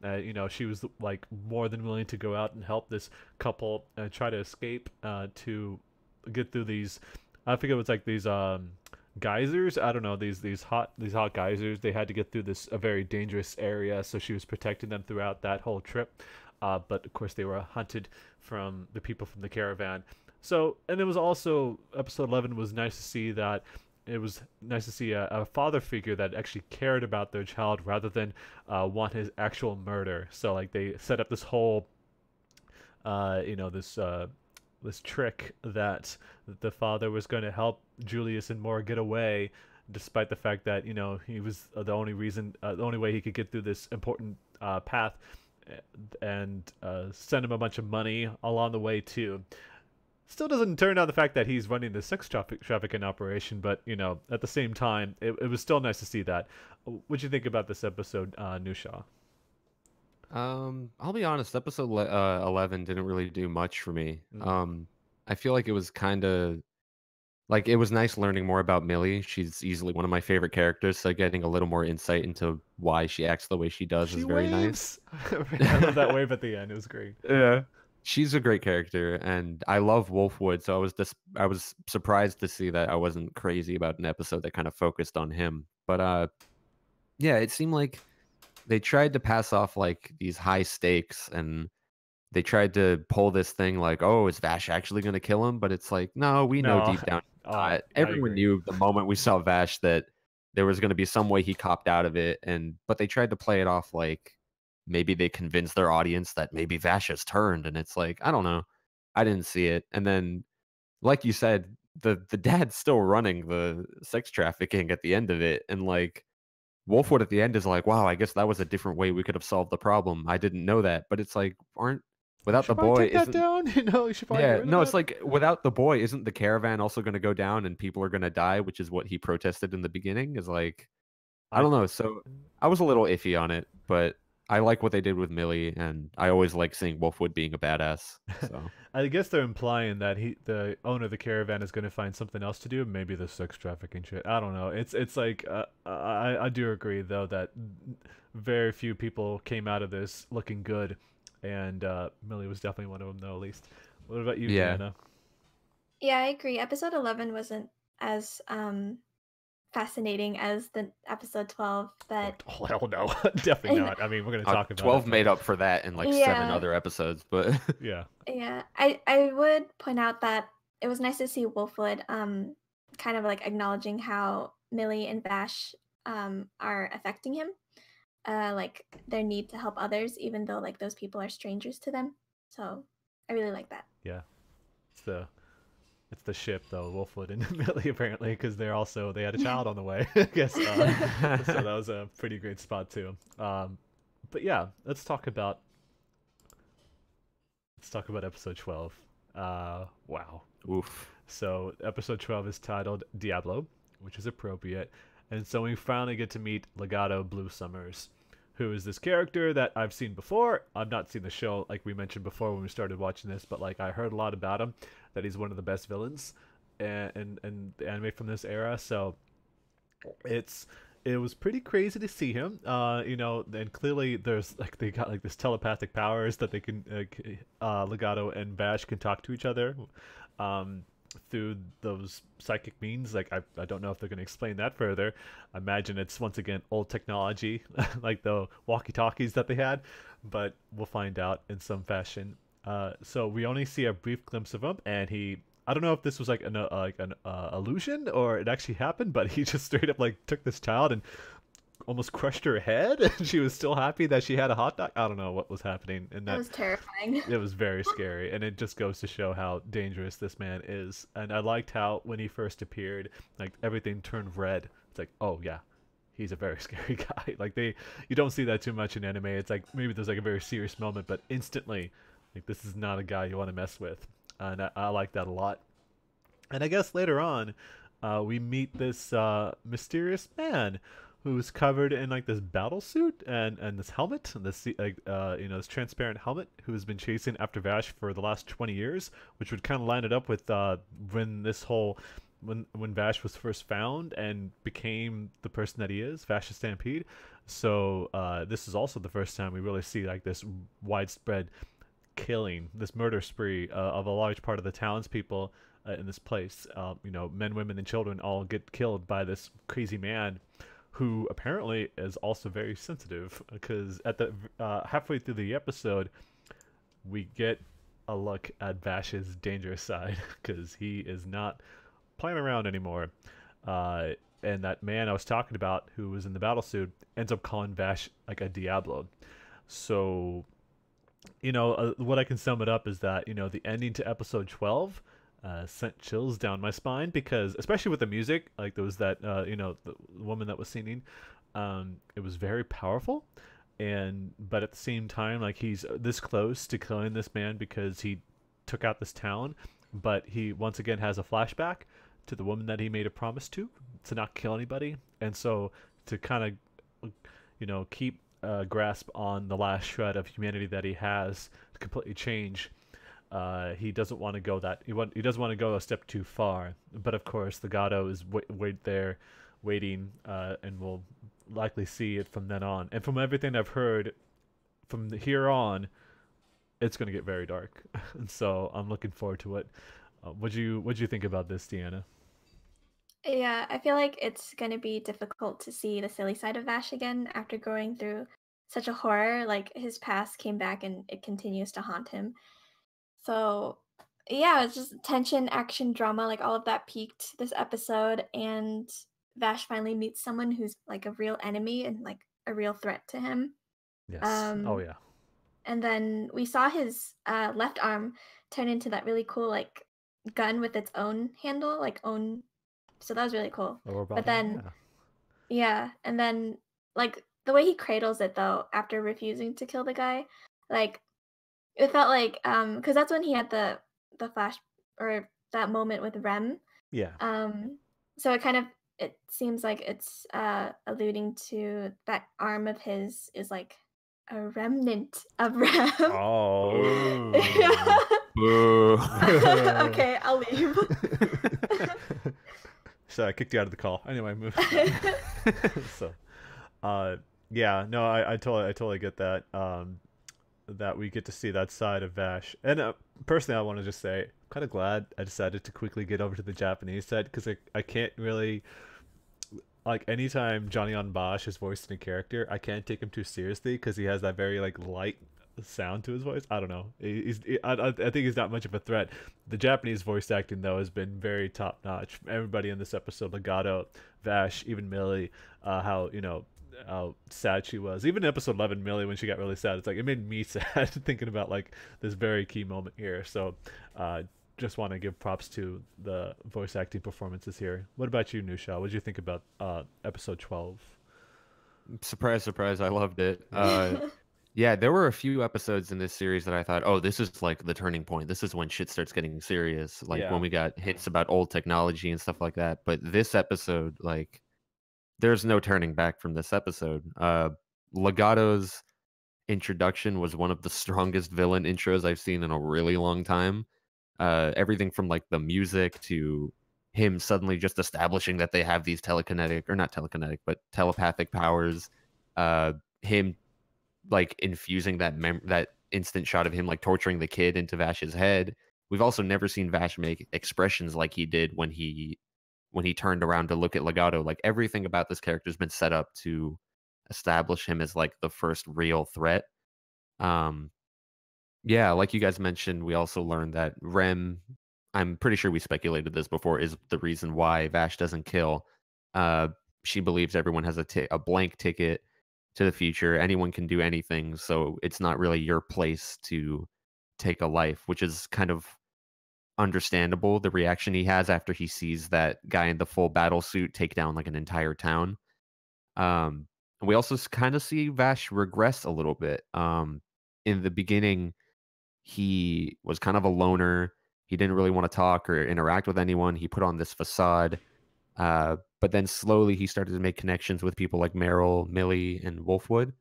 She was like more than willing to go out and help this couple try to escape to get through these. I forget what's like these geysers. I don't know, these hot geysers. They had to get through a very dangerous area, so she was protecting them throughout that whole trip. But of course they were hunted from the people from the caravan. So, and it was also, episode 11 was nice to see that it was nice to see a father figure that actually cared about their child rather than want his actual murder. So like they set up this whole this trick that the father was going to help Julius and Moore get away, despite the fact that he was the only way he could get through this important path, and send him a bunch of money along the way too. Still doesn't turn out the fact that he's running the sex trafficking operation, but at the same time, it was still nice to see that. What'd you think about this episode, Nusha? I'll be honest, episode 11 didn't really do much for me. I feel like it was kind of like, it was nice learning more about Millie. She's easily one of my favorite characters, so getting a little more insight into why she acts the way she does is very nice. I love that wave at the end. It was great. Yeah. She's a great character, and I love Wolfwood, so I was surprised to see that I wasn't crazy about an episode that kind of focused on him. But yeah, it seemed like they tried to pass off like these high stakes, and they tried to pull this thing like, oh, is Vash actually going to kill him? But it's like, no, we know deep down, everyone knew the moment we saw Vash that there was going to be some way he copped out of it. But they tried to play it off like maybe they convinced their audience that maybe Vash has turned, and it's like, I don't know, I didn't see it. And then, like you said, the dad's still running the sex trafficking at the end of it, and like, Wolfwood at the end is like, wow, I guess that was a different way we could have solved the problem. I didn't know that. But it's like, You without the should probably boy, take that isn't down. You should probably get yeah, rid of no, it's that. like without the boy, isn't the caravan also going to go down and people are going to die, which is what he protested in the beginning? Is like, I I don't know. So I was a little iffy on it, but I like what they did with Millie, and I always like seeing Wolfwood being a badass. So I guess they're implying that the owner of the caravan, is going to find something else to do. Maybe the sex trafficking shit. I don't know. It's like I do agree though that very few people came out of this looking good, and Millie was definitely one of them, though. At least. What about you, yeah, Deanna? Yeah, I agree. Episode 11 wasn't as fascinating as the episode 12, but Oh hell no, definitely not. I mean, we're going to talk about 12 it. made up for that in like 7 yeah, other episodes, but Yeah. yeah. I would point out that it was nice to see Wolfwood kind of like acknowledging how Millie and Vash are affecting him. Like their need to help others, even though like those people are strangers to them. So I really like that. Yeah. It's the It's the ship though, Wolfwood and Millie apparently, because they had a child on the way. I guess so. That was a pretty great spot too. But yeah, let's talk about episode 12. Wow. oof. So episode 12 is titled Diablo, which is appropriate, and so we finally get to meet Legato Blue Summers, who is this character that I've seen before. I've not seen the show like we mentioned before when we started watching this, but like I heard a lot about him, that he's one of the best villains in the anime from this era. So it's it was pretty crazy to see him. And clearly there's like they got like this telepathic powers that they can Legato and Bash can talk to each other. Um, through those psychic means. Like I don't know if they're going to explain that further. I imagine it's once again old technology, like the walkie-talkies that they had, but we'll find out in some fashion. So we only see a brief glimpse of him, and I don't know if this was like an illusion or it actually happened, but he just straight up like took this child and almost crushed her head, and she was still happy that she had a hot dog. I don't know what was happening in That that. was terrifying. It was very scary, and it just goes to show how dangerous this man is. And I liked how when he first appeared, like everything turned red. It's like, oh yeah, he's a very scary guy. Like you don't see that too much in anime. It's like maybe there's like a very serious moment, but instantly, like this is not a guy you want to mess with, and I like that a lot. And I guess later on, we meet this mysterious man who's covered in like this battle suit and this helmet, and this this transparent helmet, who's been chasing after Vash for the last 20 years, which would kind of line it up with when this whole when Vash was first found and became the person that he is, Vash's Stampede. So this is also the first time we really see like this widespread killing, this murder spree of a large part of the townspeople in this place. Men, women, and children all get killed by this crazy man, who apparently is also very sensitive. Because at the halfway through the episode, we get a look at Vash's dangerous side, because he is not playing around anymore. And that man I was talking about, who was in the battle suit, ends up calling Vash like a Diablo. So what I can sum it up is that the ending to episode 12 sent chills down my spine, because especially with the music, like there was that the woman that was singing, it was very powerful, but at the same time, like he's this close to killing this man because he took out this town, but he once again has a flashback to the woman that he made a promise to not kill anybody, and so to kind of keep grasp on the last shred of humanity that he has to completely change. He doesn't want to go he doesn't want to go a step too far. But of course, the Gato is wait there, waiting, and we'll likely see it from then on. And from everything I've heard, from here on, it's going to get very dark. And so I'm looking forward to it. What'd you think about this, Deanna? Yeah, I feel like it's gonna be difficult to see the silly side of Vash again after going through such a horror. Like his past came back and it continues to haunt him. So yeah, it's just tension, action, drama, like all of that peaked this episode, and Vash finally meets someone who's like a real enemy and like a real threat to him. Yes. Oh Um, yeah. and then we saw his left arm turn into that really cool like gun with its own handle, like own. So that was really cool. A robot But hand? then Yeah. yeah, and then like the way he cradles it though after refusing to kill the guy, like it felt like because that's when he had the flash or that moment with Rem. Yeah. So it seems like it's alluding to that arm of his is like a remnant of Rem. Oh. Boo. Okay, I'll leave. So I kicked you out of the call. Anyway, move. So, yeah, no, I totally get that. That we get to see that side of Vash, and personally, I want to just say, I'm kind of glad I decided to quickly get over to the Japanese side because I can't really like anytime Johnny on Bosch is voicing a character, I can't take him too seriously because he has that very like light sound to his voice. I don't know. I think he's not much of a threat. The Japanese voice acting though has been very top notch. Everybody in this episode, Legato, Vash, even Millie, how how sad she was. Even in episode 11, Millie, when she got really sad, it's like it made me sad thinking about like this very key moment here. So just want to give props to the voice acting performances here. What about you, Nusha? What did you think about episode 12? Surprise, surprise! I loved it. Yeah, there were a few episodes in this series that I thought, oh, this is like the turning point. This is when shit starts getting serious. Like Yeah. when we got hits about old technology and stuff like that. But this episode, like, there's no turning back from this episode. Legato's introduction was one of the strongest villain intros I've seen in a really long time. Everything from like the music to him suddenly just establishing that they have these telekinetic or not telekinetic, but telepathic powers. Him like infusing that instant shot of him like torturing the kid into Vash's head. We've also never seen Vash make expressions like he did when he turned around to look at Legato. Like everything about this character has been set up to establish him as like the first real threat. Yeah, like you guys mentioned, we also learned that Rem, I'm pretty sure we speculated this before, is the reason why Vash doesn't kill. Uh, she believes everyone has a blank ticket to the future. Anyone can do anything, so it's not really your place to take a life, which is kind of understandable. The reaction he has after he sees that guy in the full battle suit take down like an entire town. And we also kind of see Vash regress a little bit. In the beginning, he was kind of a loner. He didn't really want to talk or interact with anyone. He put on this facade. But then slowly he started to make connections with people like Meryl, Millie, and Wolfwood.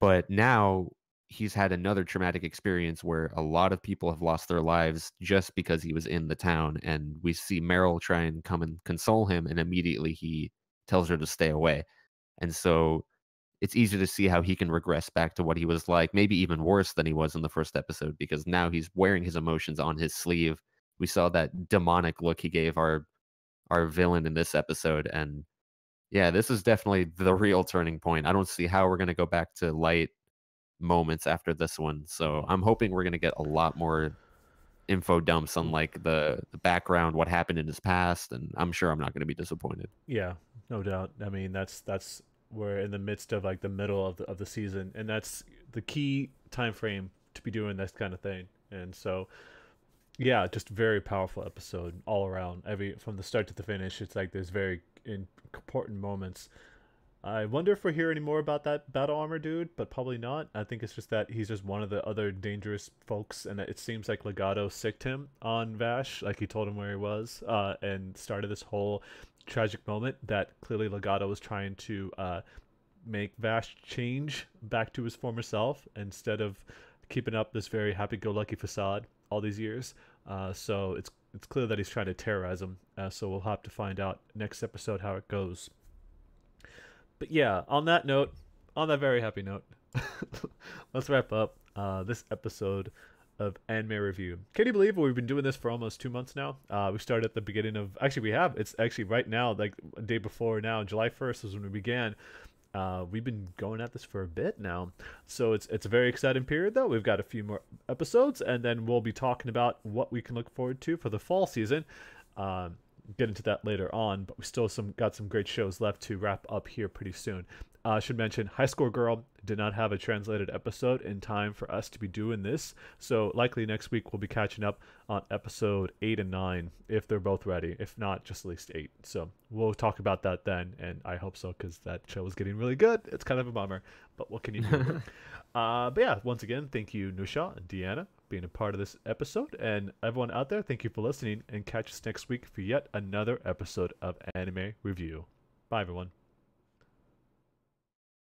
But now he's had another traumatic experience where a lot of people have lost their lives just because he was in the town. And we see Meryl try and come and console him, and immediately he tells her to stay away. And so it's easy to see how he can regress back to what he was like, maybe even worse than he was in the first episode, because now he's wearing his emotions on his sleeve. We saw that demonic look he gave our villain in this episode, and yeah, this is definitely the real turning point. I don't see how we're going to go back to light moments after this one. So I'm hoping we're going to get a lot more info dumps on like the background, what happened in his past, and I'm sure I'm not going to be disappointed. Yeah, no doubt. I mean, that's we're in the midst of like the middle of the season, and that's the key time frame to be doing this kind of thing. And so, yeah, just very powerful episode all around. Every from the start to the finish, it's like there's very important moments. I wonder if we'll hear any more about that battle armor dude, but probably not. I think it's just that he's just one of the other dangerous folks, and it seems like Legato sicked him on Vash, like he told him where he was, and started this whole tragic moment that clearly Legato was trying to make Vash change back to his former self instead of keeping up this very happy-go-lucky facade all these years. So it's clear that he's trying to terrorize him. So we'll have to find out next episode how it goes. But yeah, on that note, on that very happy note, let's wrap up this episode of Anime Review. Can you believe we've been doing this for almost 2 months now? We started at the beginning of... Actually, we have. It's actually right now, like a day before now. July 1st was when we began. We've been going at this for a bit now. So it's a very exciting period, though. We've got a few more episodes, and then we'll be talking about what we can look forward to for the fall season. Get into that later on, but we still got some great shows left to wrap up here pretty soon. I should mention High Score Girl did not have a translated episode in time for us to be doing this, so likely next week we'll be catching up on episode 8 and 9 if they're both ready. If not, just at least 8. So we'll talk about that then, and I hope so because that show is getting really good. It's kind of a bummer, but what can you do? But yeah, once again, thank you, Nusha and Deanna, being a part of this episode, and everyone out there, thank you for listening, and catch us next week for yet another episode of Anime Review. Bye, everyone.